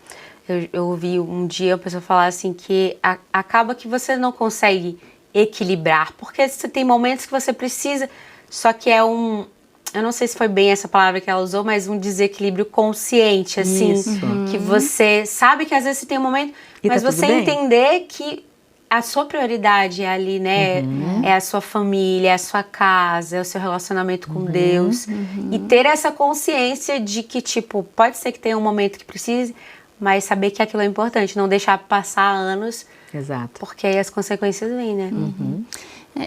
eu ouvi um dia a pessoa falar assim que acaba que você não consegue equilibrar, porque você tem momentos que você precisa, só que eu não sei se foi bem essa palavra que ela usou, mas um desequilíbrio consciente, assim, Isso. que você sabe que às vezes você tem um momento, E mas tá tudo você bem. entender que a sua prioridade é ali, né? É a sua família, é a sua casa, é o seu relacionamento com Deus. E ter essa consciência de que, tipo, pode ser que tenha um momento que precise, mas saber que aquilo é importante, não deixar passar anos, Exato. porque aí as consequências vêm, né?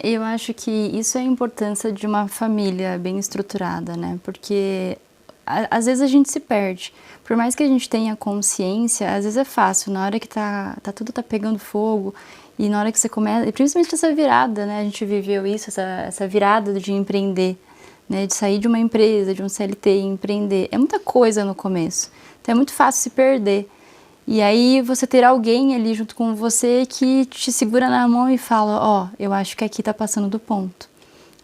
Eu acho que isso é a importância de uma família bem estruturada, né? Porque às vezes a gente se perde. Por mais que a gente tenha consciência, às vezes é fácil, na hora que tudo tá pegando fogo, e na hora que você começa, e principalmente essa virada, né? A gente viveu isso, essa virada de empreender, né? De sair de uma empresa, de um CLT e empreender. É muita coisa no começo, então é muito fácil se perder. E aí você ter alguém ali junto com você que te segura na mão e fala, eu acho que aqui tá passando do ponto.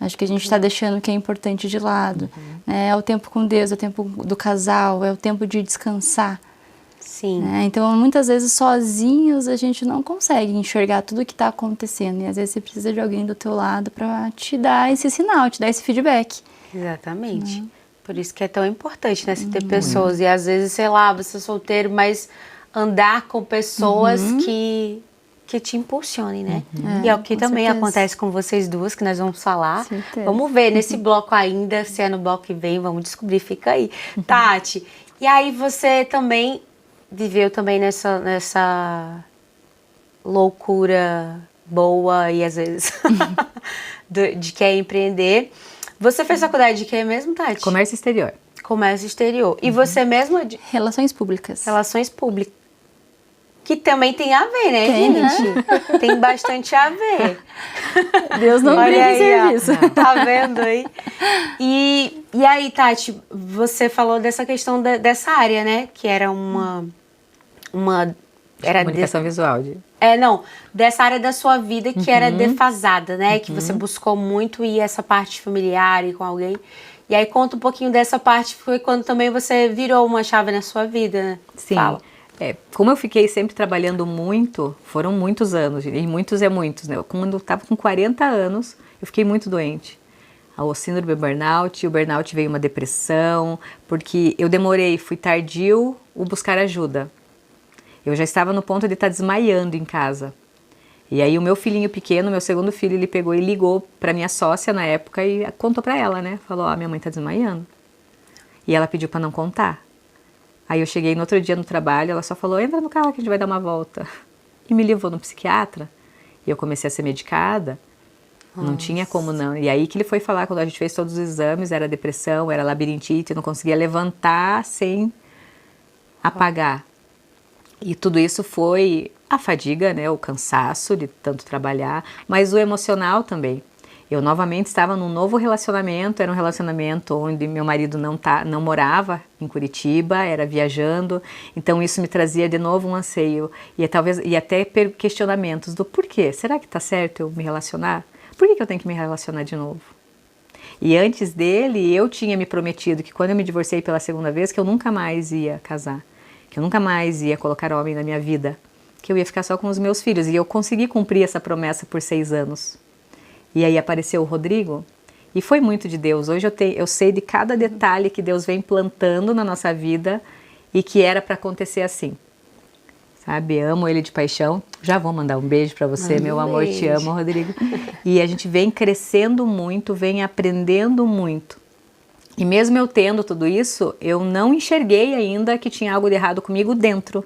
Acho que a gente está deixando o que é importante de lado. É o tempo com Deus, é o tempo do casal, é o tempo de descansar. Sim. Então, muitas vezes, sozinhos, a gente não consegue enxergar tudo o que está acontecendo. E, às vezes, você precisa de alguém do teu lado para te dar esse sinal, te dar esse feedback. Exatamente. Por isso que é tão importante, né? Você ter pessoas. E, às vezes, sei lá, você é solteiro, mas andar com pessoas que te impulsionem, né? E é o que também acontece com vocês duas, que nós vamos falar. Certeza. Vamos ver nesse bloco ainda, se é no bloco que vem, vamos descobrir, fica aí. Tati, e aí você também viveu também nessa loucura boa e às vezes de querer empreender. Você fez faculdade de quê mesmo, Tati? Comércio exterior. Comércio exterior. E você mesma de Relações públicas. relações públicas. Que também tem a ver, né, Tem, gente? Tem bastante a ver. Deus não Olha brinca em aí, serviço. ó. Tá vendo aí? E aí, Tati, você falou dessa questão dessa área, né? Que era uma era Comunicação visual. não, dessa área da sua vida que era defasada, né? Que você buscou muito e essa parte familiar e com alguém. E aí conta um pouquinho dessa parte, foi quando também você virou uma chave na sua vida, né? Sim. Fala. Como eu fiquei sempre trabalhando muito, foram muitos anos, e muitos é muitos, né? Quando eu estava com 40 anos, eu fiquei muito doente. O síndrome do burnout, o burnout veio uma depressão, porque eu demorei, fui tardio o buscar ajuda. Eu já estava no ponto de estar desmaiando em casa. E aí o meu filhinho pequeno, meu segundo filho, ele pegou e ligou para minha sócia na época e contou para ela, né? Falou, minha mãe tá desmaiando. E ela pediu para não contar. Aí eu cheguei no outro dia no trabalho, ela só falou, entra no carro que a gente vai dar uma volta. E me levou no psiquiatra. E eu comecei a ser medicada. Não tinha como não. E aí que ele foi falar, quando a gente fez todos os exames, era depressão, era labirintite, eu não conseguia levantar sem apagar. E tudo isso foi a fadiga, né, o cansaço de tanto trabalhar, mas o emocional também. Eu novamente estava num novo relacionamento, era um relacionamento onde meu marido não morava em Curitiba, era viajando, então isso me trazia de novo um anseio e até questionamentos do porquê. Será que está certo eu me relacionar? Por que eu tenho que me relacionar de novo? E antes dele, eu tinha me prometido que quando eu me divorciei pela segunda vez, que eu nunca mais ia casar, que eu nunca mais ia colocar homem na minha vida, que eu ia ficar só com os meus filhos. E eu consegui cumprir essa promessa por 6 anos. E aí apareceu o Rodrigo, e foi muito de Deus. Hoje eu sei de cada detalhe que Deus vem plantando na nossa vida e que era para acontecer assim. Sabe, amo ele de paixão. Já vou mandar um beijo para você, meu amor, te amo, Rodrigo. E a gente vem crescendo muito, vem aprendendo muito. E mesmo eu tendo tudo isso, eu não enxerguei ainda que tinha algo de errado comigo dentro.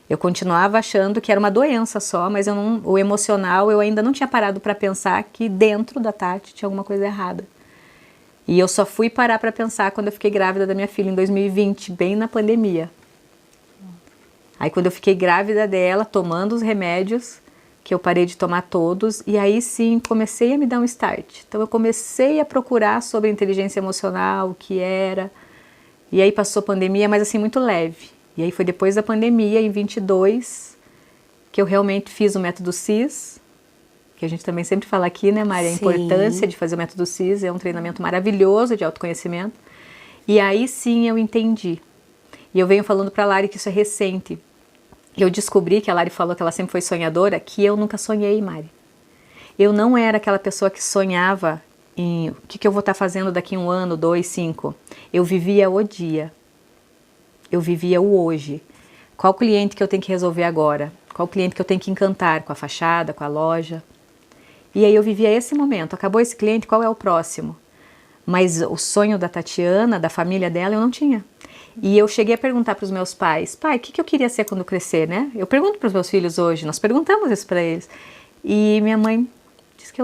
Eu continuava achando que era uma doença só, mas o emocional eu ainda não tinha parado para pensar que dentro da Tati tinha alguma coisa errada. E eu só fui parar para pensar quando eu fiquei grávida da minha filha em 2020, bem na pandemia. Aí quando eu fiquei grávida dela, tomando os remédios, que eu parei de tomar todos, e aí sim comecei a me dar um start. Então eu comecei a procurar sobre inteligência emocional, o que era, e aí passou a pandemia, mas assim muito leve. E aí foi depois da pandemia, em 22, que eu realmente fiz o método CIS, que a gente também sempre fala aqui, né, Mari? A importância de fazer o método CIS, é um treinamento maravilhoso de autoconhecimento. E aí sim eu entendi. E eu venho falando para a Lari que isso é recente. Eu descobri, que a Lari falou que ela sempre foi sonhadora, que eu nunca sonhei, Mari. Eu não era aquela pessoa que sonhava em o que eu vou estar fazendo daqui 1 ano, 2, 5. Eu vivia o dia. Eu vivia o hoje. Qual cliente que eu tenho que resolver agora? Qual cliente que eu tenho que encantar com a fachada, com a loja? E aí eu vivia esse momento. Acabou esse cliente, qual é o próximo? Mas o sonho da Tatiana, da família dela, eu não tinha. E eu cheguei a perguntar para os meus pais, pai, o que eu queria ser quando crescer, né? Eu pergunto para os meus filhos hoje, nós perguntamos isso para eles. E minha mãe disse que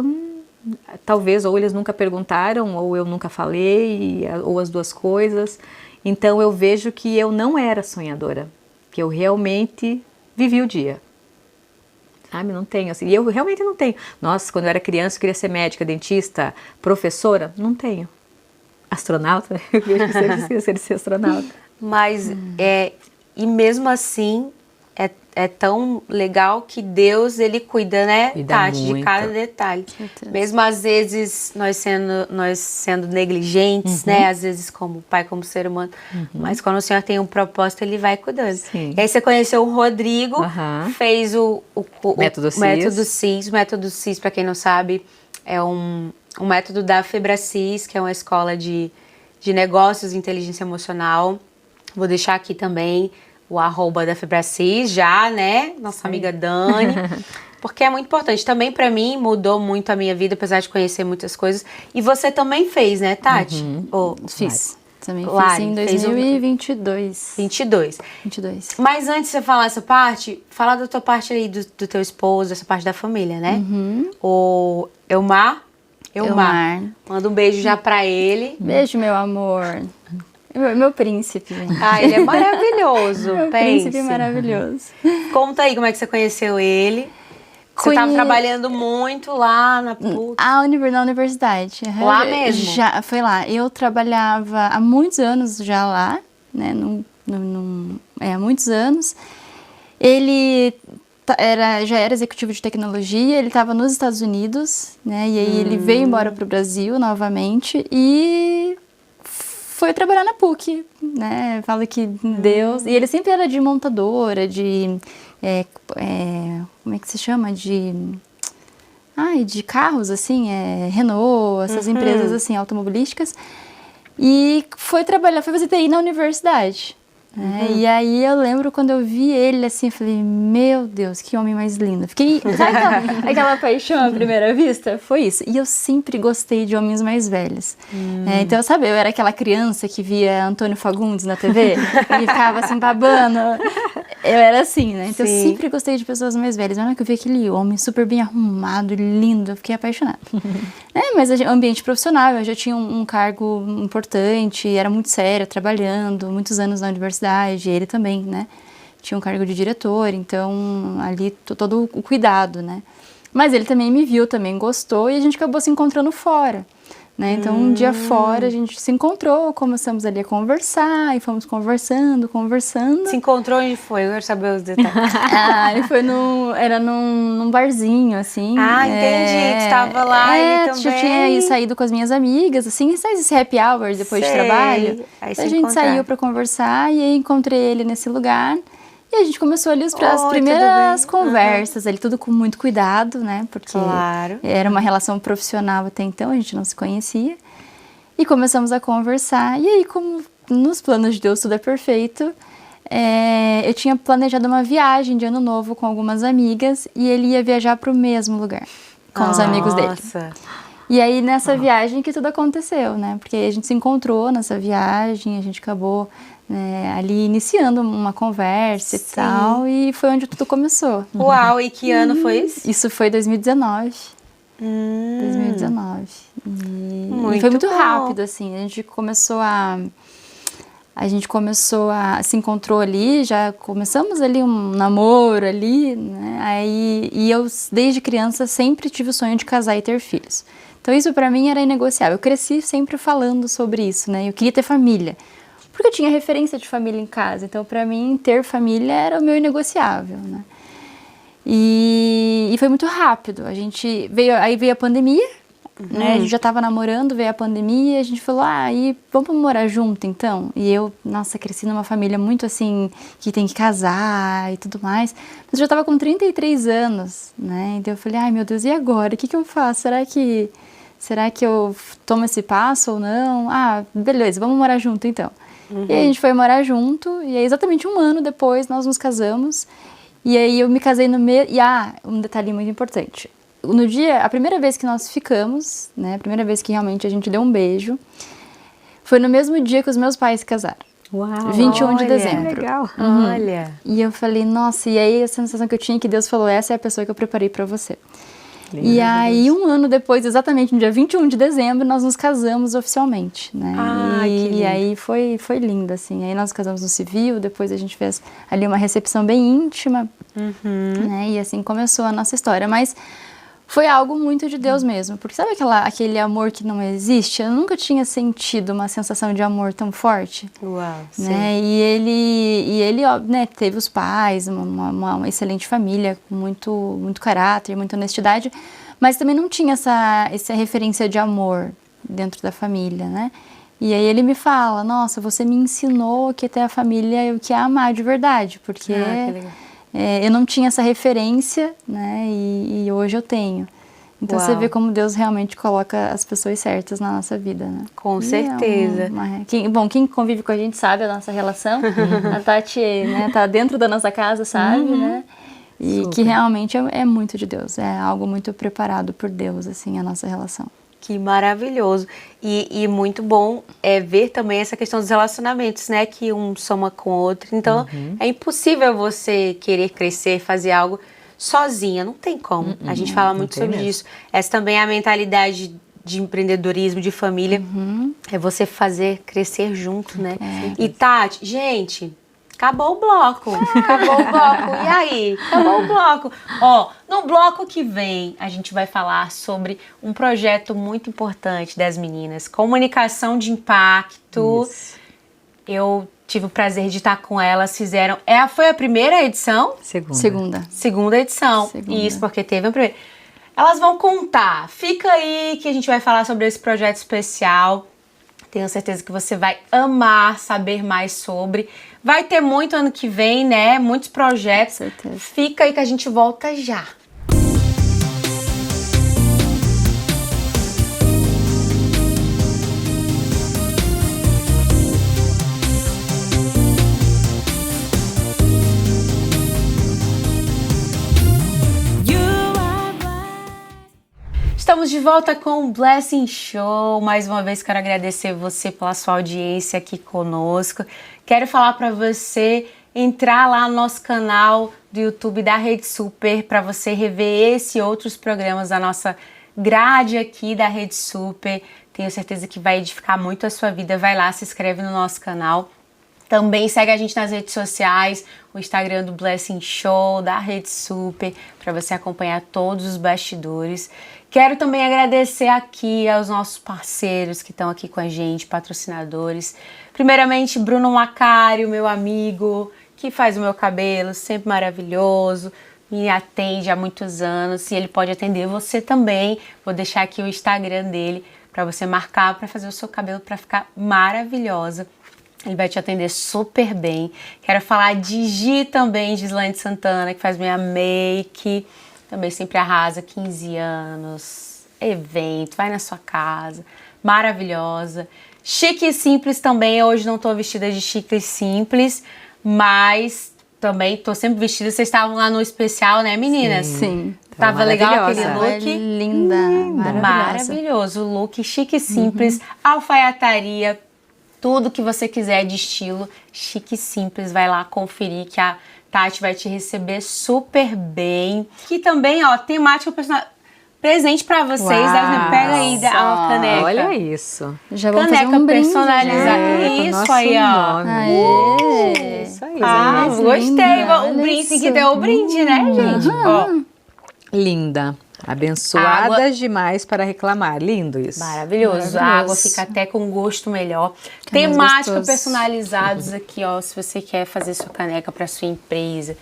talvez ou eles nunca perguntaram, ou eu nunca falei, ou as duas coisas. Então eu vejo que eu não era sonhadora, que eu realmente vivi o dia. Sabe, não tenho assim. E eu realmente não tenho. Nossa, quando eu era criança eu queria ser médica, dentista, professora. Não tenho. Astronauta? Eu sempre esqueci de ser astronauta. Mas, e mesmo assim, é tão legal que Deus, ele cuida, né, Cuida Tati, de muito. cada detalhe. certeza. Mesmo às vezes nós sendo negligentes, né, às vezes como pai, como ser humano, mas quando o Senhor tem um propósito, ele vai cuidando. Sim. E aí você conheceu o Rodrigo, fez o Método CIS. Método CIS. O Método CIS, para quem não sabe, é um método da FebraCIS, que é uma escola de negócios e inteligência emocional. Vou deixar aqui também o @ da FebraCIS já, né? Nossa amiga Dani. Porque é muito importante. Também para mim mudou muito a minha vida, apesar de conhecer muitas coisas. E você também fez, né, Tati? Fiz. Também Lari, fiz em fez 2022. 22. 22. Mas antes de você falar essa parte, fala da tua parte aí, do teu esposo, dessa parte da família, né? O Elmar. Manda um beijo já pra ele. Beijo, meu amor. Meu príncipe. Ah, ele é maravilhoso. Meu príncipe maravilhoso. Conta aí como é que você conheceu ele. Você estava trabalhando muito lá na PUC. Na universidade. Lá mesmo? Já, foi lá. Eu trabalhava há muitos anos já lá, né? Há muitos anos. Ele já era executivo de tecnologia, ele estava nos Estados Unidos, né? E aí ele veio embora para o Brasil novamente e foi trabalhar na PUC, né? Fala que Deus... E ele sempre era de montadora, de... como é que se chama? De carros, assim, Renault, essas empresas, assim, automobilísticas. E foi fazer TI na universidade. Né? E aí eu lembro quando eu vi ele, assim, eu falei, meu Deus, que homem mais lindo. Fiquei, sabe aquela paixão à primeira vista? Foi isso. E eu sempre gostei de homens mais velhos. Então, sabe, eu era aquela criança que via Antônio Fagundes na TV e ficava assim, babando. Eu era assim, né? Então, eu sempre gostei de pessoas mais velhas. Mas na hora que eu vi aquele homem super bem arrumado, lindo, eu fiquei apaixonada. Mas ambiente profissional, eu já tinha um cargo importante, era muito séria, trabalhando, muitos anos na universidade, ele também, né? Tinha um cargo de diretor, então ali todo o cuidado, né? Mas ele também me viu, também gostou e a gente acabou se encontrando fora. Né? Então, um dia fora, a gente se encontrou, começamos ali a conversar, e fomos conversando. Se encontrou onde foi? Eu quero saber os detalhes. Ele foi era num barzinho, assim. Ah, entendi. Tu estava lá e também... Eu tinha saído com as minhas amigas, assim, sabe esse happy hour depois de trabalho? Aí a gente saiu pra conversar e aí encontrei ele nesse lugar. E a gente começou ali as primeiras conversas, ali tudo com muito cuidado, né? Porque era uma relação profissional até então, a gente não se conhecia. E começamos a conversar. E aí, como nos planos de Deus tudo é perfeito, eu tinha planejado uma viagem de ano novo com algumas amigas e ele ia viajar para o mesmo lugar, com os amigos dele. E aí, nessa viagem que tudo aconteceu, né? Porque a gente se encontrou nessa viagem, a gente acabou... ali iniciando uma conversa e tal, e foi onde tudo começou. Uau, e que ano foi isso? Isso foi 2019. 2019. E foi muito rápido, assim, a gente começou a se encontrou ali, já começamos ali um namoro ali, né? E eu, desde criança, sempre tive o sonho de casar e ter filhos. Então isso pra mim era inegociável. Eu cresci sempre falando sobre isso, né? Eu queria ter família. Porque eu tinha referência de família em casa, então para mim ter família era o meu inegociável, né? E foi muito rápido, aí veio a pandemia, né? A gente já estava namorando, veio a pandemia, a gente falou, e vamos morar junto então? E eu, cresci numa família muito assim, que tem que casar e tudo mais, mas eu já estava com 33 anos, né? Então eu falei, meu Deus, e agora? O que eu faço? Será que eu tomo esse passo ou não? Beleza, vamos morar junto então. E aí a gente foi morar junto, e aí exatamente um ano depois nós nos casamos, e aí eu me casei no mês... E um detalhe muito importante, a primeira vez que nós ficamos, né, a primeira vez que realmente a gente deu um beijo, foi no mesmo dia que os meus pais se casaram. Uau! 21 de dezembro. Legal! Olha! E eu falei, nossa, e aí a sensação que eu tinha que Deus falou, essa é a pessoa que eu preparei pra você. E aí, um ano depois, exatamente no dia 21 de dezembro, nós nos casamos oficialmente, né? E aí foi lindo, assim. Aí nós casamos no civil, depois a gente fez ali uma recepção bem íntima, né? E assim começou a nossa história. Mas foi algo muito de Deus mesmo. Porque sabe aquele amor que não existe? Eu nunca tinha sentido uma sensação de amor tão forte. Uau, Né? E ele ó, né, teve os pais, uma excelente família, com muito caráter, muita honestidade, mas também não tinha essa referência de amor dentro da família, né? E aí ele me fala, nossa, você me ensinou que ter a família é o que é amar de verdade, porque que legal. eu não tinha essa referência, né? E hoje eu tenho. Então Uau. você vê como Deus realmente coloca as pessoas certas na nossa vida, né? Com E certeza. Quem convive com a gente sabe a nossa relação. A Tati, né, tá dentro da nossa casa, sabe, né? E Super. que realmente é muito de Deus. É algo muito preparado por Deus, assim, a nossa relação. Que maravilhoso. E muito bom ver também essa questão dos relacionamentos, né? Que um soma com o outro. Então, é impossível você querer crescer, fazer algo sozinha. Não tem como. A gente fala muito tem sobre mesmo. isso. Essa também é a mentalidade de empreendedorismo, de família. É você fazer crescer junto, né? E Tati, gente... Acabou o bloco. Acabou o bloco. E aí? Acabou o bloco. Ó, no bloco que vem, a gente vai falar sobre um projeto muito importante das meninas. Comunicação de impacto. Isso. Eu tive o prazer de estar com elas. Fizeram... Foi a primeira edição? Segunda. Segunda edição. Segunda. Isso, porque teve a primeira. Elas vão contar. Fica aí que a gente vai falar sobre esse projeto especial. Tenho certeza que você vai amar saber mais sobre. Vai ter muito ano que vem, né? Muitos projetos. Com certeza. Fica aí que a gente volta já. Estamos de volta com o Blessing Show. Mais uma vez quero agradecer você pela sua audiência aqui conosco. Quero falar para você entrar lá no nosso canal do YouTube da Rede Super para você rever esse e outros programas da nossa grade aqui da Rede Super. Tenho certeza que vai edificar muito a sua vida. Vai lá, se inscreve no nosso canal. Também segue a gente nas redes sociais, o Instagram do Blessing Show, da Rede Super, para você acompanhar todos os bastidores. Quero também agradecer aqui aos nossos parceiros que estão aqui com a gente, patrocinadores. Primeiramente, Bruno Macário, meu amigo, que faz o meu cabelo, sempre maravilhoso, me atende há muitos anos e ele pode atender você também. Vou deixar aqui o Instagram dele para você marcar, para fazer o seu cabelo para ficar maravilhosa. Ele vai te atender super bem. Quero falar de Gi também, Gislaine Santana, que faz minha make. Também sempre arrasa, 15 anos, evento, vai na sua casa, maravilhosa. Chique e Simples também, hoje não tô vestida de chique e simples, mas também tô sempre vestida. Vocês estavam lá no especial, né, meninas? Sim. Tava legal aquele maravilhosa. look? Linda, maravilhosa. Maravilhoso, look chique e simples, alfaiataria, tudo que você quiser de estilo chique e simples, vai lá conferir que a Tati vai te receber super bem. Que também, ó, temática presente pra vocês. Uau, Pega aí a caneca. Olha isso. Já vamos Caneca fazer um brinde, personalizada. né? Com Isso nosso aí, ó. nome. Aê! Isso aí, Ah, Zé. gostei. linda, O olha brinde tem que isso. ter o brinde, né, gente? Ó, Linda. Abençoadas demais para reclamar. Lindo isso. maravilhoso. A água fica até com gosto melhor. mais Temática gostoso. personalizados aqui, ó. Se você quer fazer sua caneca para sua empresa,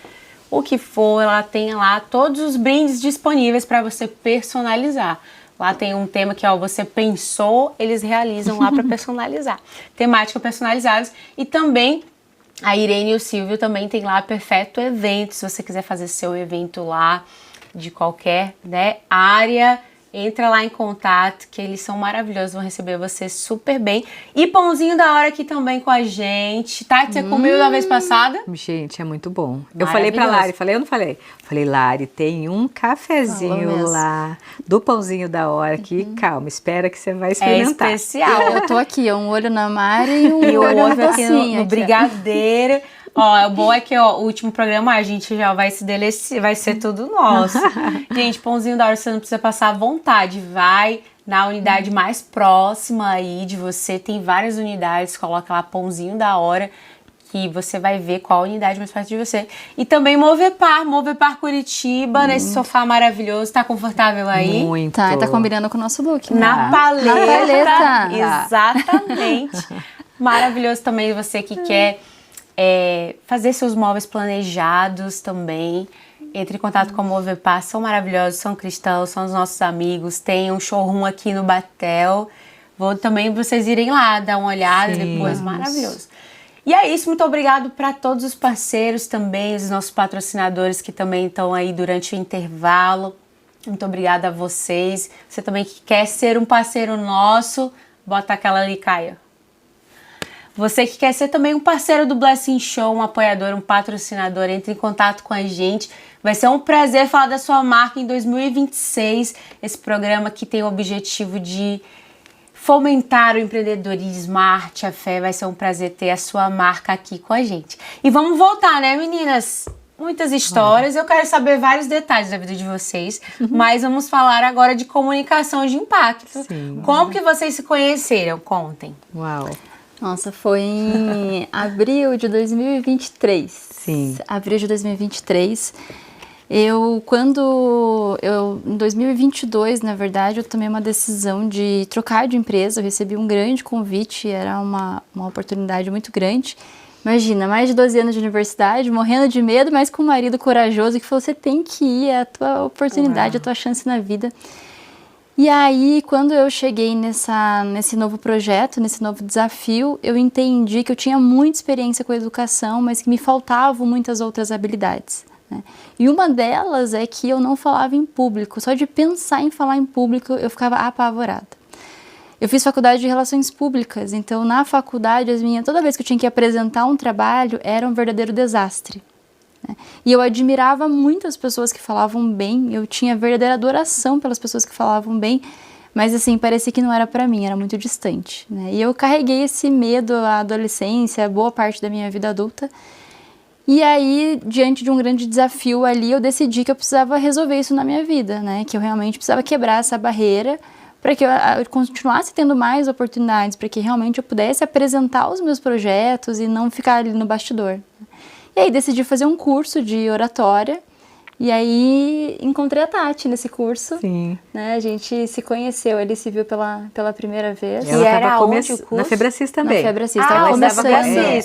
o que for, ela tem lá todos os brindes disponíveis para você personalizar. Lá tem um tema que, ó, você pensou, eles realizam lá para personalizar. Temática personalizados. E também a Irene e o Silvio também tem lá Perfeito Evento. Se você quiser fazer seu evento lá, de qualquer, né, área, entra lá em contato, que eles são maravilhosos, vão receber você super bem. E pãozinho da hora aqui também com a gente. Tati, você comeu da vez passada? Gente, é muito bom. Eu falei pra Maravilhoso. Lari, falei ou não falei? Falei, Lari, tem um cafezinho Falou mesmo. lá do pãozinho da hora aqui. Calma, espera que você vai experimentar. É especial. Eu tô aqui, ó, um olho na Mari e um E o olho outro na aqui docinha. no brigadeiro. Ó, o bom é que, ó, o último programa a gente já vai se deliciar, vai ser tudo nosso. Gente, pãozinho da hora, você não precisa passar à vontade. Vai na unidade mais próxima aí de você. Tem várias unidades, coloca lá pãozinho da hora, que você vai ver qual unidade mais perto de você. E também Movepar Curitiba, nesse sofá maravilhoso. Tá confortável aí? Muito. Tá combinando com o nosso look, né? Na paleta. Na paleta. Exatamente. Maravilhoso também você que quer fazer seus móveis planejados também. Entre em contato com a Movepar, são maravilhosos, são cristãos, são os nossos amigos. Tem um showroom aqui no Batel. Vou também vocês irem lá, dar uma olhada depois. Maravilhoso. E é isso, muito obrigado para todos os parceiros também, os nossos patrocinadores que também estão aí durante o intervalo. Muito obrigada a vocês. Você também que quer ser um parceiro nosso, bota aquela ali, Caia. Você que quer ser também um parceiro do Blessing Show, um apoiador, um patrocinador, entre em contato com a gente. Vai ser um prazer falar da sua marca em 2026. Esse programa que tem o objetivo de fomentar o empreendedorismo, a arte, a fé. Vai ser um prazer ter a sua marca aqui com a gente. E vamos voltar, né, meninas? Muitas histórias. Eu quero saber vários detalhes da vida de vocês. Mas vamos falar agora de comunicação de impacto. Sim. Como que vocês se conheceram? Contem. Uau. Nossa, foi em abril de 2023. Sim. Abril de 2023. Em 2022, na verdade, eu tomei uma decisão de trocar de empresa. Eu recebi um grande convite, era uma oportunidade muito grande. Imagina, mais de 12 anos de universidade, morrendo de medo, mas com um marido corajoso que falou, você tem que ir, é a tua oportunidade, a tua chance na vida. E aí, quando eu cheguei nesse novo projeto, nesse novo desafio, eu entendi que eu tinha muita experiência com a educação, mas que me faltavam muitas outras habilidades, né? E uma delas é que eu não falava em público. Só de pensar em falar em público, eu ficava apavorada. Eu fiz faculdade de Relações Públicas, então na faculdade, toda vez que eu tinha que apresentar um trabalho, era um verdadeiro desastre. E eu admirava muitas pessoas que falavam bem, eu tinha verdadeira adoração pelas pessoas que falavam bem, mas assim, parecia que não era para mim, era muito distante, né? E eu carreguei esse medo à adolescência, boa parte da minha vida adulta, e aí, diante de um grande desafio ali, eu decidi que eu precisava resolver isso na minha vida, né? Que eu realmente precisava quebrar essa barreira para que eu continuasse tendo mais oportunidades, para que realmente eu pudesse apresentar os meus projetos e não ficar ali no bastidor. E aí decidi fazer um curso de oratória e aí encontrei a Tati nesse curso. Sim. Né? A gente se conheceu, ele se viu pela primeira vez. E era onde o curso? Na Febracis também. Na Febracis.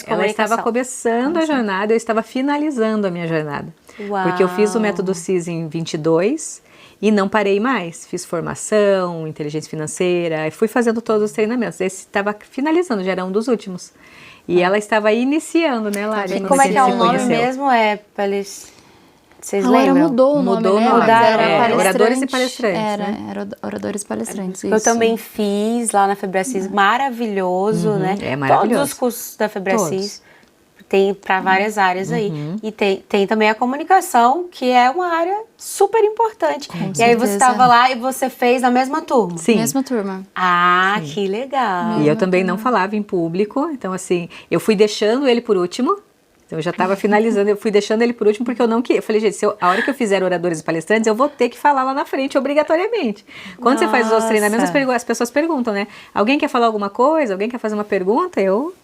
Ela estava começando a jornada, eu estava finalizando a minha jornada. Uau. Porque eu fiz o método CIS em 22 e não parei mais. Fiz formação, inteligência financeira, e fui fazendo todos os treinamentos. Esse estava finalizando, já era um dos últimos. E ela estava iniciando, né, Lari? E como é que é o nome mesmo? Vocês Agora lembram? mudou o nome, né? Era Oradores e Palestrantes. Era Oradores e Palestrantes. Eu também fiz lá na Febracis, maravilhoso, né? É maravilhoso. Todos os cursos da Febracis tem para várias áreas aí. E tem também a comunicação, que é uma área super importante. E aí você estava lá e você fez na mesma turma? Sim. Mesma turma. Ah, sim. Que legal. E eu também não falava em público, então assim, eu fui deixando ele por último. Então eu já estava finalizando, eu fui deixando ele por último porque eu não queria. Eu falei, gente, a hora que eu fizer oradores e palestrantes, eu vou ter que falar lá na frente, obrigatoriamente. Quando você faz os outros treinamentos, as pessoas perguntam, né? Alguém quer falar alguma coisa? Alguém quer fazer uma pergunta? Eu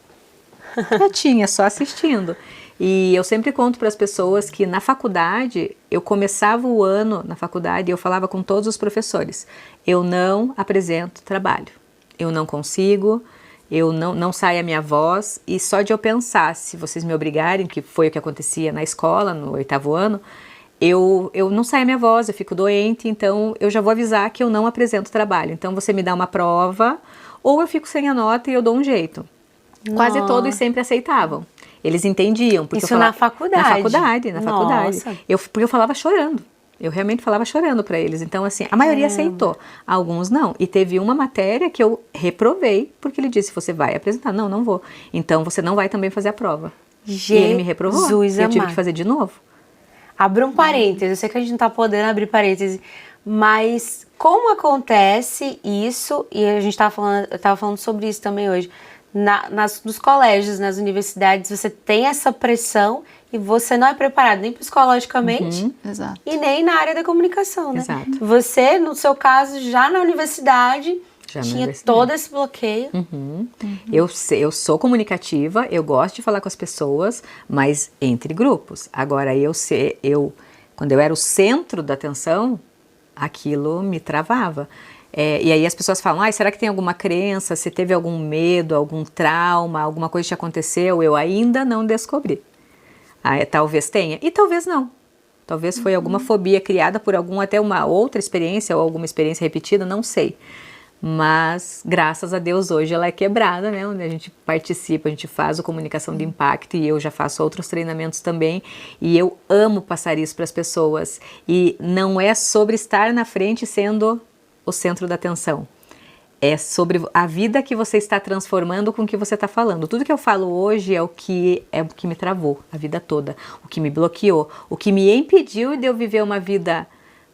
tinha, só assistindo. E eu sempre conto para as pessoas que na faculdade, eu começava o ano na faculdade e eu falava com todos os professores, eu não apresento trabalho, eu não consigo, eu não sai a minha voz, e só de eu pensar, se vocês me obrigarem, que foi o que acontecia na escola, no 8º ano, eu não saio a minha voz, eu fico doente, então eu já vou avisar que eu não apresento trabalho. Então você me dá uma prova, ou eu fico sem a nota e eu dou um jeito. Nossa. Quase todos sempre aceitavam. Eles entendiam. Porque isso na faculdade? Na faculdade. Porque eu falava chorando. Eu realmente falava chorando para eles. Então, assim, a maioria aceitou. Alguns não. E teve uma matéria que eu reprovei, porque ele disse, você vai apresentar? Não, não vou. Então, você não vai também fazer a prova. E ele me reprovou. E eu tive que fazer de novo. Abra um parêntese. Eu sei que a gente não tá podendo abrir parêntese, mas como acontece isso, e a gente eu tava falando sobre isso também hoje, nos colégios, nas universidades, você tem essa pressão e você não é preparado nem psicologicamente Exato. E nem na área da comunicação, né? Exato. Você, no seu caso, já na universidade, Já na tinha universidade. todo esse bloqueio. Eu sou comunicativa, eu gosto de falar com as pessoas, mas entre grupos. Agora, quando eu era o centro da atenção, aquilo me travava. E aí as pessoas falam, será que tem alguma crença, se teve algum medo, algum trauma, alguma coisa que aconteceu? Eu ainda não descobri. Talvez tenha, e talvez não. Talvez foi alguma fobia criada por até uma outra experiência ou alguma experiência repetida, não sei. Mas, graças a Deus, hoje ela é quebrada, né? Onde a gente participa, a gente faz o Comunicação de Impacto e eu já faço outros treinamentos também. E eu amo passar isso para as pessoas. E não é sobre estar na frente sendo o centro da atenção. É sobre a vida que você está transformando com o que você está falando. Tudo que eu falo hoje é o que me travou a vida toda, o que me bloqueou, o que me impediu de eu viver uma vida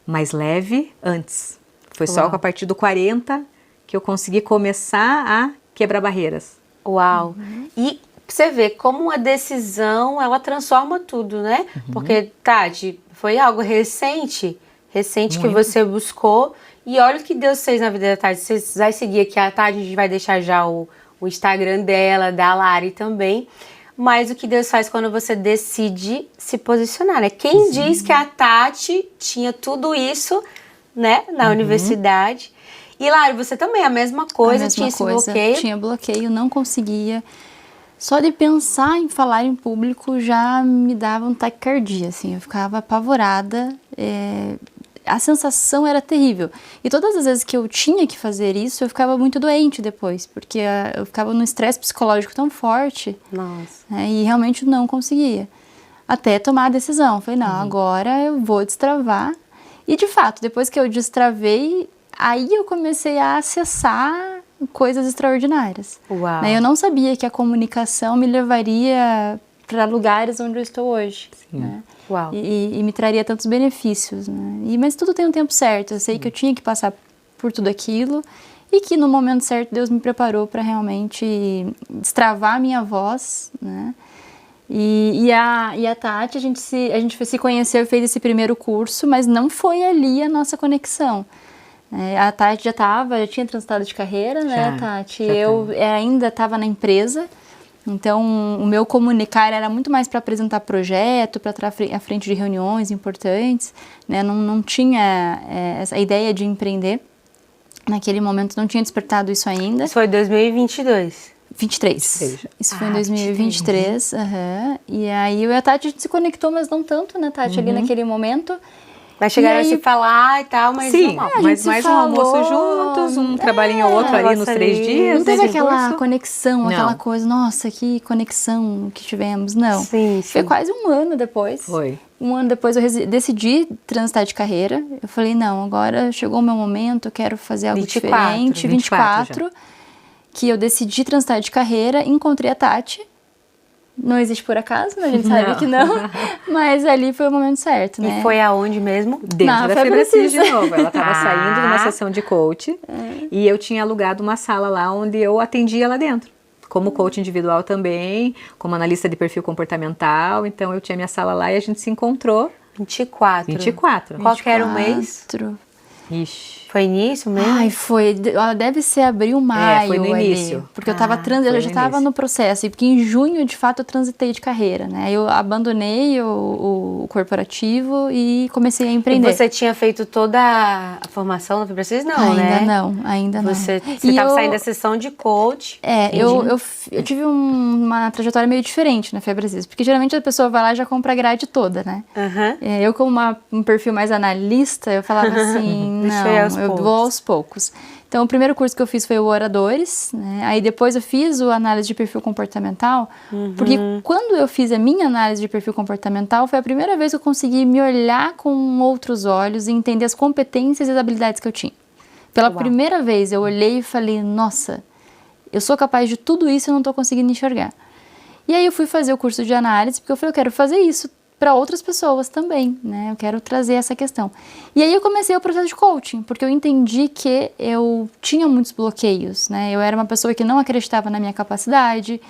mais leve antes. Foi só a partir do 40 que eu consegui começar a quebrar barreiras. Uau! E você vê como uma decisão, ela transforma tudo, né? Porque, Tati, foi algo recente que você buscou. E olha o que Deus fez na vida da Tati. Você vai seguir aqui a Tati, a gente vai deixar já o Instagram dela, da Lari também. Mas o que Deus faz quando você decide se posicionar, né? Quem diz que a Tati tinha tudo isso, né, na universidade? E Lari, você também, a mesma coisa, tinha esse bloqueio? Tinha bloqueio, não conseguia. Só de pensar em falar em público já me dava um taquicardia, assim. Eu ficava apavorada. A sensação era terrível. E todas as vezes que eu tinha que fazer isso, eu ficava muito doente depois, porque eu ficava num estresse psicológico tão forte. Nossa. E realmente não conseguia. Até tomar a decisão. Falei, não, agora eu vou destravar. E de fato, depois que eu destravei, aí eu comecei a acessar coisas extraordinárias. Uau. Eu não sabia que a comunicação me levaria para lugares onde eu estou hoje. Né? Uau. E me traria tantos benefícios, né? Mas tudo tem um tempo certo. Eu sei que eu tinha que passar por tudo aquilo e que no momento certo Deus me preparou para realmente destravar a minha voz, né? E a Tati, a gente se conheceu e fez esse primeiro curso, mas não foi ali a nossa conexão. A Tati já tinha transitado de carreira, né, Tati? Eu ainda estava na empresa. Então, o meu comunicar era muito mais para apresentar projeto, para estar à frente de reuniões importantes, né? Não tinha essa ideia de empreender. Naquele momento não tinha despertado isso ainda. Isso foi 2022? 23. Isso foi em 2023. E aí eu e a Tati a gente se conectou, mas não tanto, né, Tati, ali naquele momento. Mas chegaram a se falar e tal, mas sim, normal. mas mais um almoço juntos, um trabalhinho ou outro ali nos 3 dias. Não teve aquela curso. conexão, aquela coisa, nossa, que conexão que tivemos, não. Sim. Foi quase um ano depois. Foi. Um ano depois eu decidi transitar de carreira. Eu falei, não, agora chegou o meu momento, eu quero fazer algo diferente. 24 que eu decidi transitar de carreira, encontrei a Tati. Não existe por acaso, a gente sabe que não, mas ali foi o momento certo, né? E foi aonde mesmo? Dentro da Febracis de novo. Ela estava saindo de uma sessão de coach e eu tinha alugado uma sala lá onde eu atendia lá dentro. Como coach individual também, como analista de perfil comportamental. Então eu tinha minha sala lá e a gente se encontrou. 24. Qual que era o mês? Ixi. Foi início mesmo? Ai, foi. Ela deve ser abril, maio. Foi no início. Ali, porque eu já estava no processo. E porque em junho, de fato, eu transitei de carreira, né? Eu abandonei o corporativo e comecei a empreender. E você tinha feito toda a formação no Febracis? Não, Ainda não. Você estava saindo da sessão de coach. Eu tive uma trajetória meio diferente na Febracis. Porque geralmente a pessoa vai lá e já compra a grade toda, né? Eu, como um perfil mais analista, eu falava assim, não, eu vou aos poucos. Então, o primeiro curso que eu fiz foi o Oradores, né? Aí depois eu fiz o análise de perfil comportamental, porque quando eu fiz a minha análise de perfil comportamental, foi a primeira vez que eu consegui me olhar com outros olhos e entender as competências e as habilidades que eu tinha. Pela primeira vez, eu olhei e falei, nossa, eu sou capaz de tudo isso e eu não estou conseguindo enxergar. E aí eu fui fazer o curso de análise, porque eu falei, eu quero fazer isso para outras pessoas também, né? Eu quero trazer essa questão. E aí eu comecei o processo de coaching, porque eu entendi que eu tinha muitos bloqueios, né? Eu era uma pessoa que não acreditava na minha capacidade.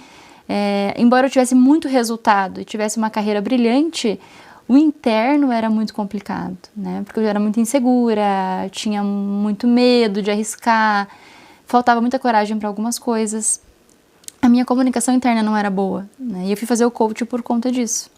Embora eu tivesse muito resultado e tivesse uma carreira brilhante, o interno era muito complicado, né? Porque eu era muito insegura, tinha muito medo de arriscar, faltava muita coragem para algumas coisas. A minha comunicação interna não era boa, né? E eu fui fazer o coach por conta disso.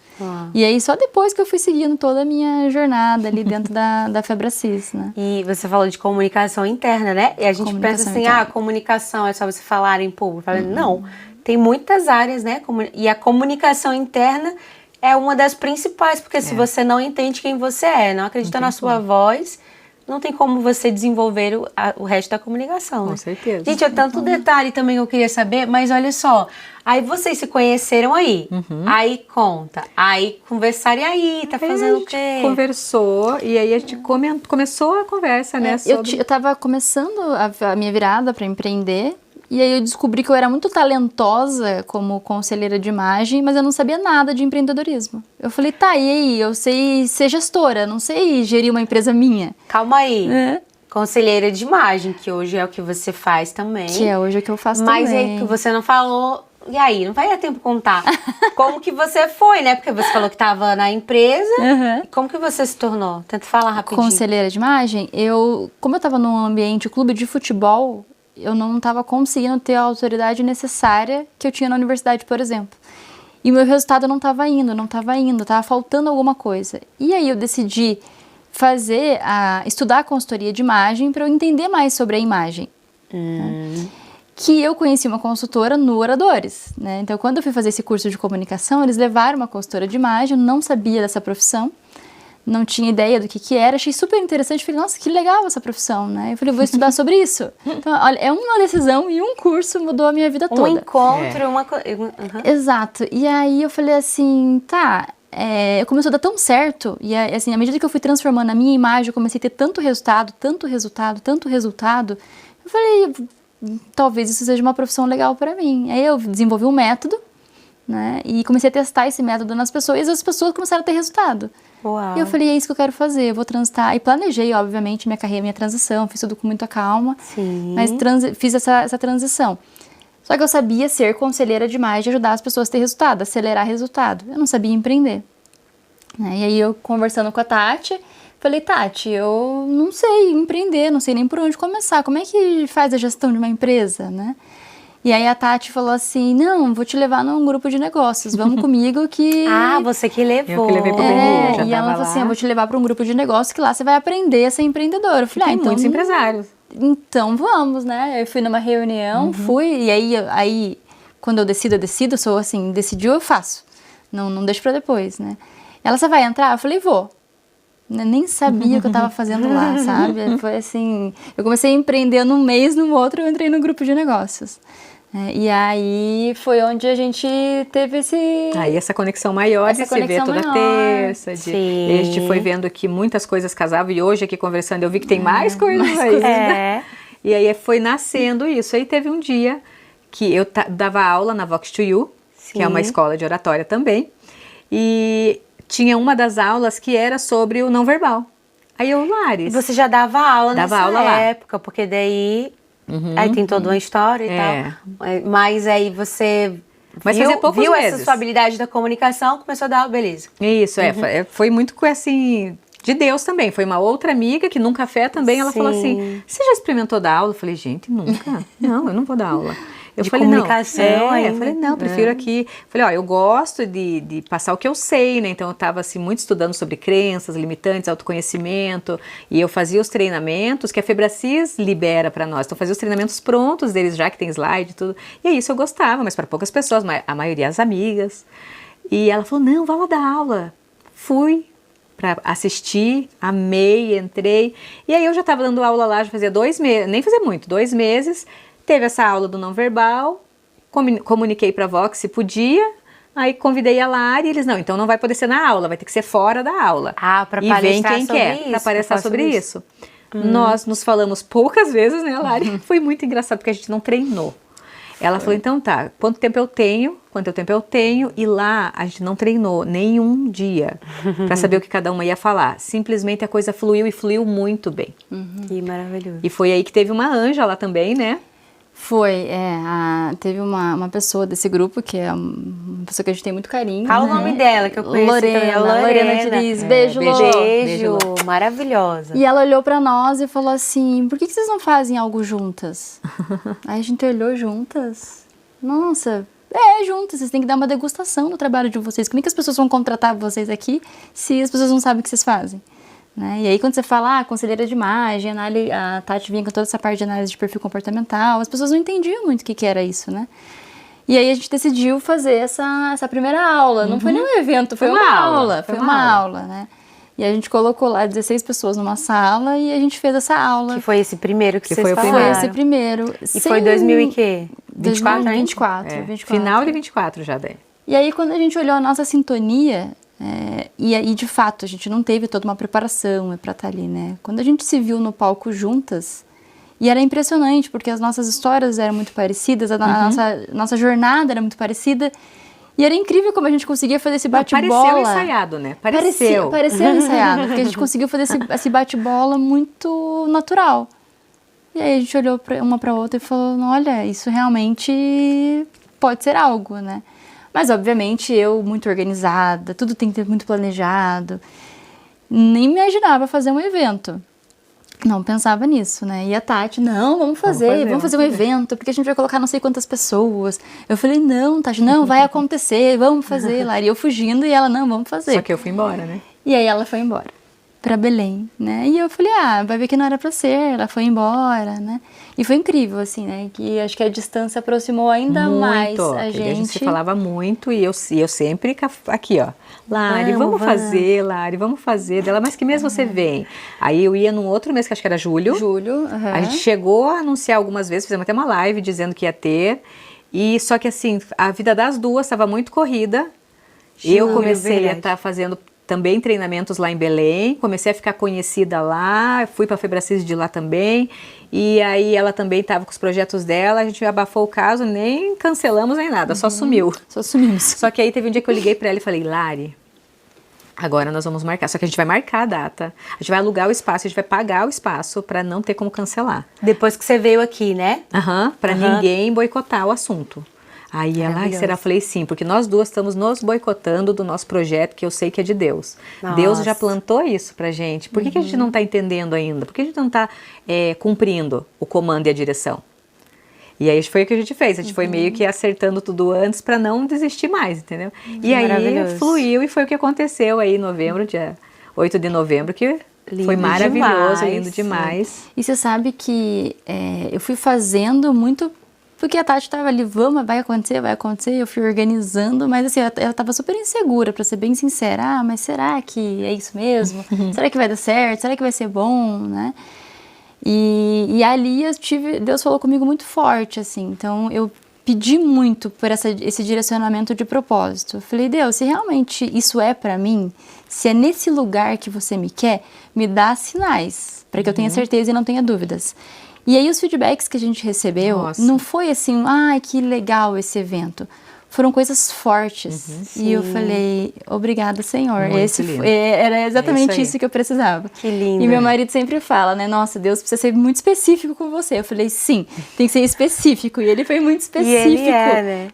E aí só depois que eu fui seguindo toda a minha jornada ali dentro da Febracis, né? E você falou de comunicação interna, né? E a gente pensa assim, interna. Comunicação é só você falar em público. Não, tem muitas áreas, né? E a comunicação interna é uma das principais, porque se você não entende quem você é, não acredita na sua voz, não tem como você desenvolver o resto da comunicação. Com certeza. Gente, é tanto detalhe também que eu queria saber, mas olha só, aí vocês se conheceram aí, aí conta, aí conversaram, e aí, tá fazendo o quê? A gente conversou, e aí a gente começou a conversa, né? Eu tava começando a minha virada para empreender, e aí eu descobri que eu era muito talentosa como conselheira de imagem, mas eu não sabia nada de empreendedorismo. Eu falei, tá, e aí? Eu sei ser gestora, não sei gerir uma empresa minha. Calma aí. Conselheira de imagem, que hoje é o que você faz também. Que é hoje o que eu faço mas também. Mas é que você não falou... E aí, não vai dar tempo contar como que você foi, né? Porque você falou que estava na empresa. Como que você se tornou? Tenta falar rapidinho. Conselheira de imagem, como eu estava num ambiente, clube de futebol, eu não estava conseguindo ter a autoridade necessária que eu tinha na universidade, por exemplo. E o meu resultado não estava indo, estava faltando alguma coisa. E aí eu decidi estudar a consultoria de imagem para eu entender mais sobre a imagem. Que eu conheci uma consultora no Oradores, né? Então, quando eu fui fazer esse curso de comunicação, eles levaram uma consultora de imagem, eu não sabia dessa profissão, não tinha ideia do que era, achei super interessante, falei, nossa, que legal essa profissão, né? Eu falei, vou estudar sobre isso. Então, olha, é uma decisão e um curso mudou a minha vida toda. Um encontro, uma coisa... Exato. E aí eu falei assim, tá... começou a dar tão certo, e assim, à medida que eu fui transformando a minha imagem, eu comecei a ter tanto resultado, eu falei... talvez isso seja uma profissão legal para mim. Aí eu desenvolvi um método, né? E comecei a testar esse método nas pessoas e as pessoas começaram a ter resultado. Uau. E eu falei, é isso que eu quero fazer, eu vou transitar. E planejei, obviamente, minha carreira, minha transição, fiz tudo com muita calma. Sim. Mas fiz essa transição. Só que eu sabia ser conselheira demais de ajudar as pessoas a ter resultado, acelerar resultado. Eu não sabia empreender. E aí eu conversando com a Tati... falei, Tati, eu não sei empreender, não sei nem por onde começar. Como é que faz a gestão de uma empresa, né? E aí a Tati falou assim, não, vou te levar num grupo de negócios, vamos comigo que... você que levou. Eu que levei pro Berlim, já e ela falou assim, eu vou te levar para um grupo de negócios que lá você vai aprender a ser empreendedora. Eu falei, tem muitos empresários. Então vamos, né? Eu fui numa reunião, e aí quando eu decido, sou assim, decidiu eu faço. Não deixo para depois, né? Ela, você vai entrar? Eu falei, vou. Eu nem sabia o que eu estava fazendo lá, sabe? Foi assim, eu comecei a empreender num mês, no outro eu entrei no grupo de negócios. E aí foi onde a gente teve Aí essa conexão maior de se ver toda terça. E a gente foi vendo que muitas coisas casavam e hoje aqui conversando eu vi que tem mais coisas aí. E aí foi nascendo isso. Aí teve um dia que eu dava aula na Vox to You, que é uma escola de oratória também. E... tinha uma das aulas que era sobre o não verbal. Aí eu, Laris... Você já dava aula nessa época, porque daí... aí tem toda uma história e tal. Mas aí você viu essa sua habilidade da comunicação, começou a dar aula, beleza. Isso, foi muito assim... de Deus também. Foi uma outra amiga que num café também, ela falou assim, você já experimentou dar aula? Eu falei, gente, nunca. Não, eu não vou dar aula. Eu falei, comunicação eu falei, não, prefiro aqui. Falei, eu gosto de passar o que eu sei, né? Então eu estava assim, muito estudando sobre crenças limitantes, autoconhecimento, e eu fazia os treinamentos que a Febracis libera para nós. Então eu fazia os treinamentos prontos deles já, que tem slide e tudo. E isso eu gostava, mas para poucas pessoas, a maioria as amigas. E ela falou, não, vá lá dar aula. Fui para assistir, amei, entrei. E aí eu já estava dando aula lá, já fazia 2 meses, nem fazia muito, 2 meses. Teve essa aula do não verbal, comuniquei para a Vox se podia, aí convidei a Lari e eles, não, então não vai poder ser na aula, vai ter que ser fora da aula. Para palestrar sobre isso. Para palestrar sobre isso. Nós nos falamos poucas vezes, né, Lari? Foi muito engraçado, porque a gente não treinou. Ela falou, então tá, quanto tempo eu tenho, e lá a gente não treinou nenhum dia para saber o que cada uma ia falar. Simplesmente a coisa fluiu e fluiu muito bem. Que maravilhoso. E foi aí que teve uma Ângela também, né? Foi, teve uma pessoa desse grupo, que é uma pessoa que a gente tem muito carinho. Fala né? o nome dela, que eu conheço também. A Lorena Diniz. Beijo, Lô. Beijo, maravilhosa. E ela olhou pra nós e falou assim, por que vocês não fazem algo juntas? Aí a gente olhou juntas. Nossa, juntas, vocês têm que dar uma degustação do trabalho de vocês. Como é que as pessoas vão contratar vocês aqui se as pessoas não sabem o que vocês fazem? Né? E aí quando você fala, conselheira de imagem, a Tati vinha com toda essa parte de análise de perfil comportamental, as pessoas não entendiam muito o que era isso, né? E aí a gente decidiu fazer essa primeira aula. Não foi nem um evento, foi uma aula. Foi uma aula, né? E a gente colocou lá 16 pessoas numa sala e a gente fez essa aula. Que foi esse primeiro que vocês falaram. Foi esse primeiro. E foi 2000 e quê? 24. Final de 24 já daí. E aí quando a gente olhou a nossa sintonia, e de fato a gente não teve toda uma preparação para estar ali, né? Quando a gente se viu no palco juntas, e era impressionante, porque as nossas histórias eram muito parecidas, a nossa jornada era muito parecida, e era incrível como a gente conseguia fazer esse bate-bola. Pareceu ensaiado, né? Pareceu ensaiado, porque a gente conseguiu fazer esse bate-bola muito natural. E aí a gente olhou uma para outra e falou, olha, isso realmente pode ser algo, né? Mas, obviamente, eu muito organizada, tudo tem que ter muito planejado. Nem imaginava fazer um evento. Não pensava nisso, né? E a Tati, não, vamos fazer um evento, porque a gente vai colocar não sei quantas pessoas. Eu falei, não, Tati, não, vai acontecer, vamos fazer, Lari. E eu fugindo e ela, não, vamos fazer. Só que eu fui embora, né? E aí ela foi embora pra Belém, né? E eu falei, vai ver que não era pra ser, ela foi embora, né? E foi incrível, assim, né? Que acho que a distância aproximou ainda mais a gente. A gente se falava muito e eu sempre aqui, ó. Lari, vamos fazer, Lari, vamos fazer. Dela, mas que mês você vem? Aí eu ia num outro mês, que acho que era julho. A gente chegou a anunciar algumas vezes, fizemos até uma live dizendo que ia ter. E só que assim, a vida das duas estava muito corrida. Eu comecei a estar fazendo também treinamentos lá em Belém, comecei a ficar conhecida lá, fui para a Febracis de lá também, e aí ela também estava com os projetos dela, a gente abafou o caso, nem cancelamos nem nada, só sumiu. Só sumimos. Só que aí teve um dia que eu liguei para ela e falei, Lari, agora nós vamos marcar, só que a gente vai marcar a data, a gente vai alugar o espaço, a gente vai pagar o espaço para não ter como cancelar. Depois que você veio aqui, né? Para ninguém boicotar o assunto. Aí ela, será? Eu falei sim, porque nós duas estamos nos boicotando do nosso projeto, que eu sei que é de Deus. Nossa. Deus já plantou isso pra gente. Por que a gente não está entendendo ainda? Por que a gente não está cumprindo o comando e a direção? E aí foi o que a gente fez. A gente foi meio que acertando tudo antes para não desistir mais, entendeu? E aí fluiu e foi o que aconteceu aí em novembro, dia 8 de novembro, que foi maravilhoso, lindo demais. E você sabe que eu fui fazendo muito... Porque a Tati tava ali, vai acontecer, eu fui organizando, mas assim, ela tava super insegura, pra ser bem sincera. Mas será que é isso mesmo? Será que vai dar certo? Será que vai ser bom, né? E ali Deus falou comigo muito forte, assim, então eu pedi muito por esse direcionamento de propósito. Eu falei, Deus, se realmente isso é pra mim, se é nesse lugar que você me quer, me dá sinais, para que eu tenha certeza e não tenha dúvidas. E aí os feedbacks que a gente recebeu, não foi assim, que legal esse evento. Foram coisas fortes. E eu falei, obrigada, Senhor. Era exatamente isso que eu precisava. Que lindo. E meu marido sempre fala, né? Nossa, Deus precisa ser muito específico com você. Eu falei, sim, tem que ser específico. E ele foi muito específico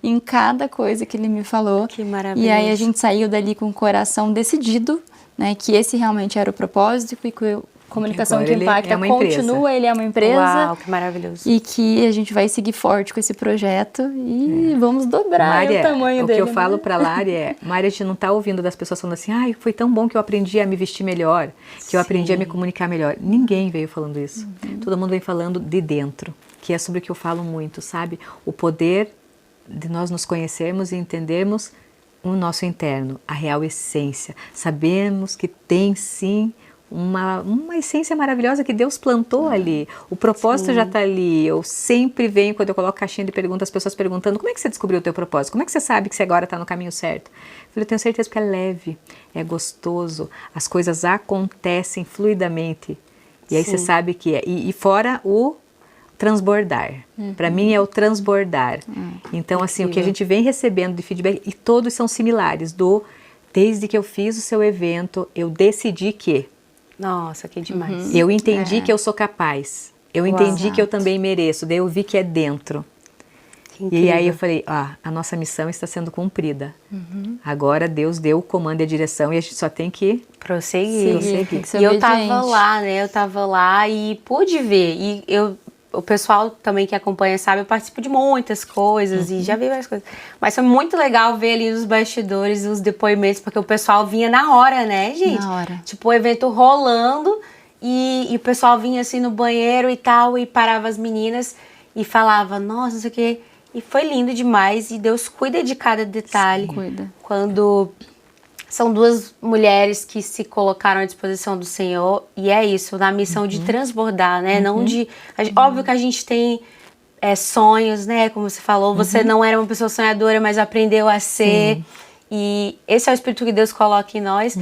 em cada coisa que ele me falou. Que maravilha. E aí a gente saiu dali com o coração decidido, né? Que esse realmente era o propósito e que Comunicação que Impacta continua, ele é uma empresa. Uau, que maravilhoso. E que a gente vai seguir forte com esse projeto e vamos dobrar o tamanho dele. O que eu falo pra Lari Mari, a gente não tá ouvindo das pessoas falando assim, foi tão bom que eu aprendi a me vestir melhor, que eu aprendi a me comunicar melhor. Ninguém veio falando isso. Todo mundo vem falando de dentro, que é sobre o que eu falo muito, sabe? O poder de nós nos conhecermos e entendermos o nosso interno, a real essência. Sabemos que tem sim uma essência maravilhosa que Deus plantou ali. O propósito já está ali. Eu sempre venho, quando eu coloco caixinha de perguntas, as pessoas perguntando, como é que você descobriu o teu propósito? Como é que você sabe que você agora está no caminho certo? Eu falei, eu tenho certeza porque é leve, é gostoso, as coisas acontecem fluidamente. E aí você sabe que é. E fora o transbordar. Para mim é o transbordar. Então, assim, o que a gente vem recebendo de feedback, e todos são similares, desde que eu fiz o seu evento, eu decidi que... Nossa, que demais. Eu entendi que eu sou capaz. eu entendi que eu também mereço, daí eu vi que é dentro. E aí eu falei, a nossa missão está sendo cumprida. Agora Deus deu o comando e a direção e a gente só tem que prosseguir. Tem que ser E eu obediente. tava lá, né? Eu tava lá e pude ver. E o pessoal também que acompanha sabe, eu participo de muitas coisas e já vi várias coisas. Mas foi muito legal ver ali nos bastidores os depoimentos, porque o pessoal vinha na hora, né, gente? Na hora. Tipo, o evento rolando e o pessoal vinha assim no banheiro e tal, e parava as meninas e falava, nossa, não sei o quê. E foi lindo demais e Deus cuida de cada detalhe. Sim, cuida. Quando são duas mulheres que se colocaram à disposição do Senhor e é isso, na missão de transbordar, né? Não de... Óbvio que a gente tem sonhos, né? Como você falou, você não era uma pessoa sonhadora, mas aprendeu a ser. Sim. E esse é o Espírito que Deus coloca em nós.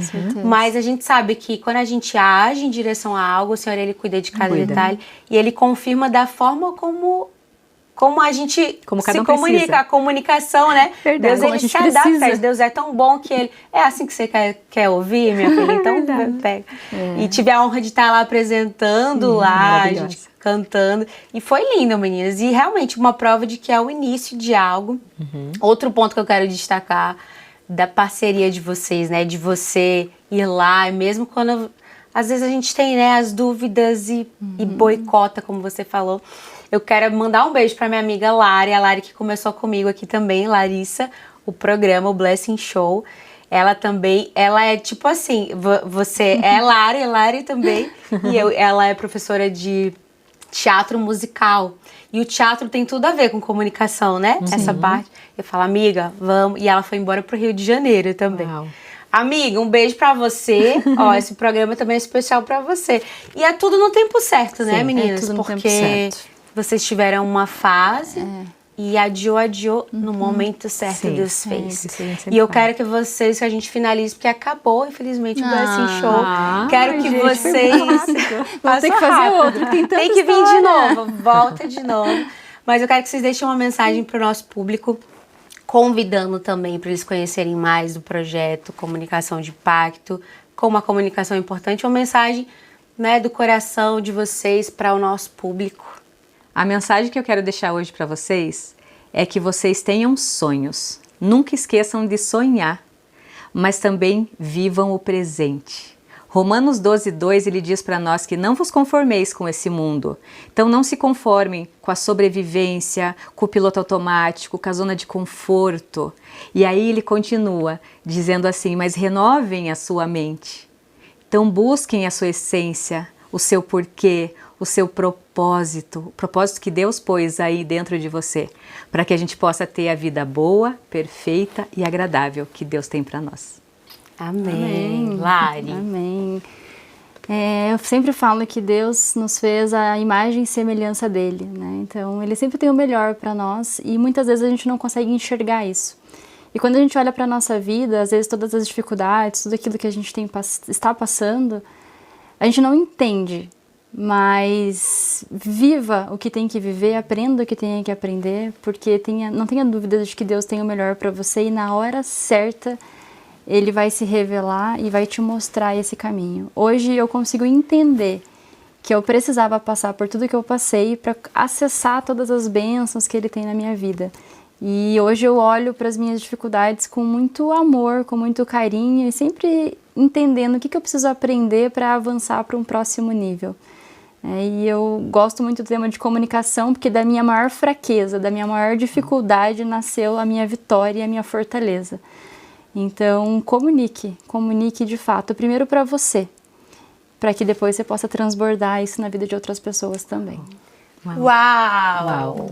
Mas a gente sabe que quando a gente age em direção a algo, o Senhor, Ele cuida de cada detalhe. E Ele confirma da forma como a gente se comunica, a comunicação, né? Verdade. Deus, Ele se adapta. Deus é tão bom que Ele... É assim que você quer ouvir, minha filha? Então, pega. E tive a honra de estar lá apresentando, a gente cantando. E foi lindo, meninas. E realmente uma prova de que é o início de algo. Outro ponto que eu quero destacar da parceria de vocês, né? De você ir lá, mesmo quando... Às vezes a gente tem, né, as dúvidas e boicota, como você falou. Eu quero mandar um beijo para minha amiga Lari, a Lari que começou comigo aqui também, Larissa, o programa, o Blessing Show. Ela também, ela é tipo assim, você é Lari também, e ela é professora de teatro musical. E o teatro tem tudo a ver com comunicação, né? Sim. Essa parte. Eu falo, amiga, vamos. E ela foi embora pro Rio de Janeiro também. Uau. Amiga, um beijo pra você. Ó, esse programa também é especial pra você. E é tudo no tempo certo, né, meninas? Tudo no tempo certo. Vocês tiveram uma fase e adiou no momento certo. Deus fez. E eu quero que a gente finalize, porque acabou, infelizmente, o Blessing Show. Quero que vocês... Vamos ter que fazer outro. Tem que vir de novo, volta de novo. Mas eu quero que vocês deixem uma mensagem pro nosso público, convidando também para eles conhecerem mais do projeto Comunicação de Impacto, como a comunicação é importante, uma mensagem, né, do coração de vocês para o nosso público. A mensagem que eu quero deixar hoje para vocês é que vocês tenham sonhos. Nunca esqueçam de sonhar, mas também vivam o presente. Romanos 12:2, ele diz para nós que não vos conformeis com esse mundo. Então não se conformem com a sobrevivência, com o piloto automático, com a zona de conforto. E aí ele continua dizendo assim, mas renovem a sua mente. Então busquem a sua essência, o seu porquê, o seu propósito, o propósito que Deus pôs aí dentro de você, para que a gente possa ter a vida boa, perfeita e agradável que Deus tem para nós. Amém. Lari. Amém. Eu sempre falo que Deus nos fez a imagem e semelhança dele, né? Então, ele sempre tem o melhor para nós e muitas vezes a gente não consegue enxergar isso. E quando a gente olha para a nossa vida, às vezes todas as dificuldades, tudo aquilo que a gente está passando, a gente não entende. Mas viva o que tem que viver, aprenda o que tem que aprender, porque não tenha dúvida de que Deus tem o melhor para você e na hora certa Ele vai se revelar e vai te mostrar esse caminho. Hoje eu consigo entender que eu precisava passar por tudo que eu passei para acessar todas as bênçãos que Ele tem na minha vida. E hoje eu olho para as minhas dificuldades com muito amor, com muito carinho e sempre entendendo o que eu preciso aprender para avançar para um próximo nível. E eu gosto muito do tema de comunicação, porque da minha maior fraqueza, da minha maior dificuldade nasceu a minha vitória e a minha fortaleza. Então, comunique de fato, primeiro para você, para que depois você possa transbordar isso na vida de outras pessoas também. Uau!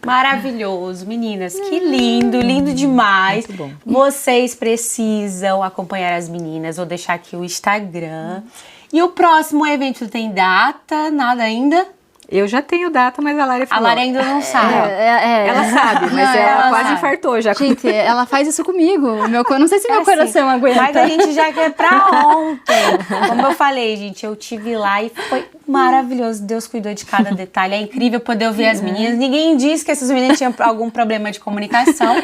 Maravilhoso, meninas, que lindo, lindo demais. Muito bom. Vocês precisam acompanhar as meninas, vou deixar aqui o Instagram. E o próximo evento tem data? Nada ainda? Eu já tenho data, mas a Lari falou. A Lari ainda não sabe. Ela sabe, mas ela quase infartou já. Gente, ela faz isso comigo. Não sei se meu coração aguenta. Mas a gente já quer pra ontem. Como eu falei, gente, eu tive lá e foi maravilhoso. Deus cuidou de cada detalhe. É incrível poder ouvir as meninas. Ninguém disse que essas meninas tinham algum problema de comunicação,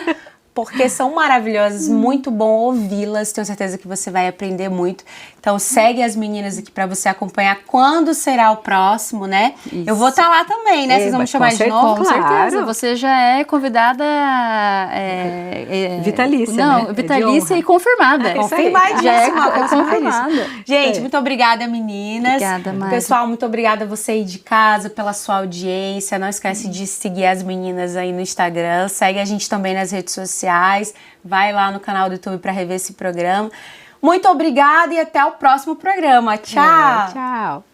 porque são maravilhosas. Muito bom ouvi-las. Tenho certeza que você vai aprender muito. Então segue as meninas aqui para você acompanhar quando será o próximo, né? Isso. Eu vou estar lá também, né? Vocês vão me chamar de novo? Com certeza, você já é convidada vitalícia, não, né? vitalícia e confirmada. Confirmadíssima, Já é confirmada. confirmada. Gente, muito obrigada, meninas. Obrigada, Mari. Pessoal, muito obrigada a você aí de casa pela sua audiência. Não esquece de seguir as meninas aí no Instagram. Segue a gente também nas redes sociais. Vai lá no canal do YouTube para rever esse programa. Muito obrigada e até o próximo programa. Tchau! Tchau!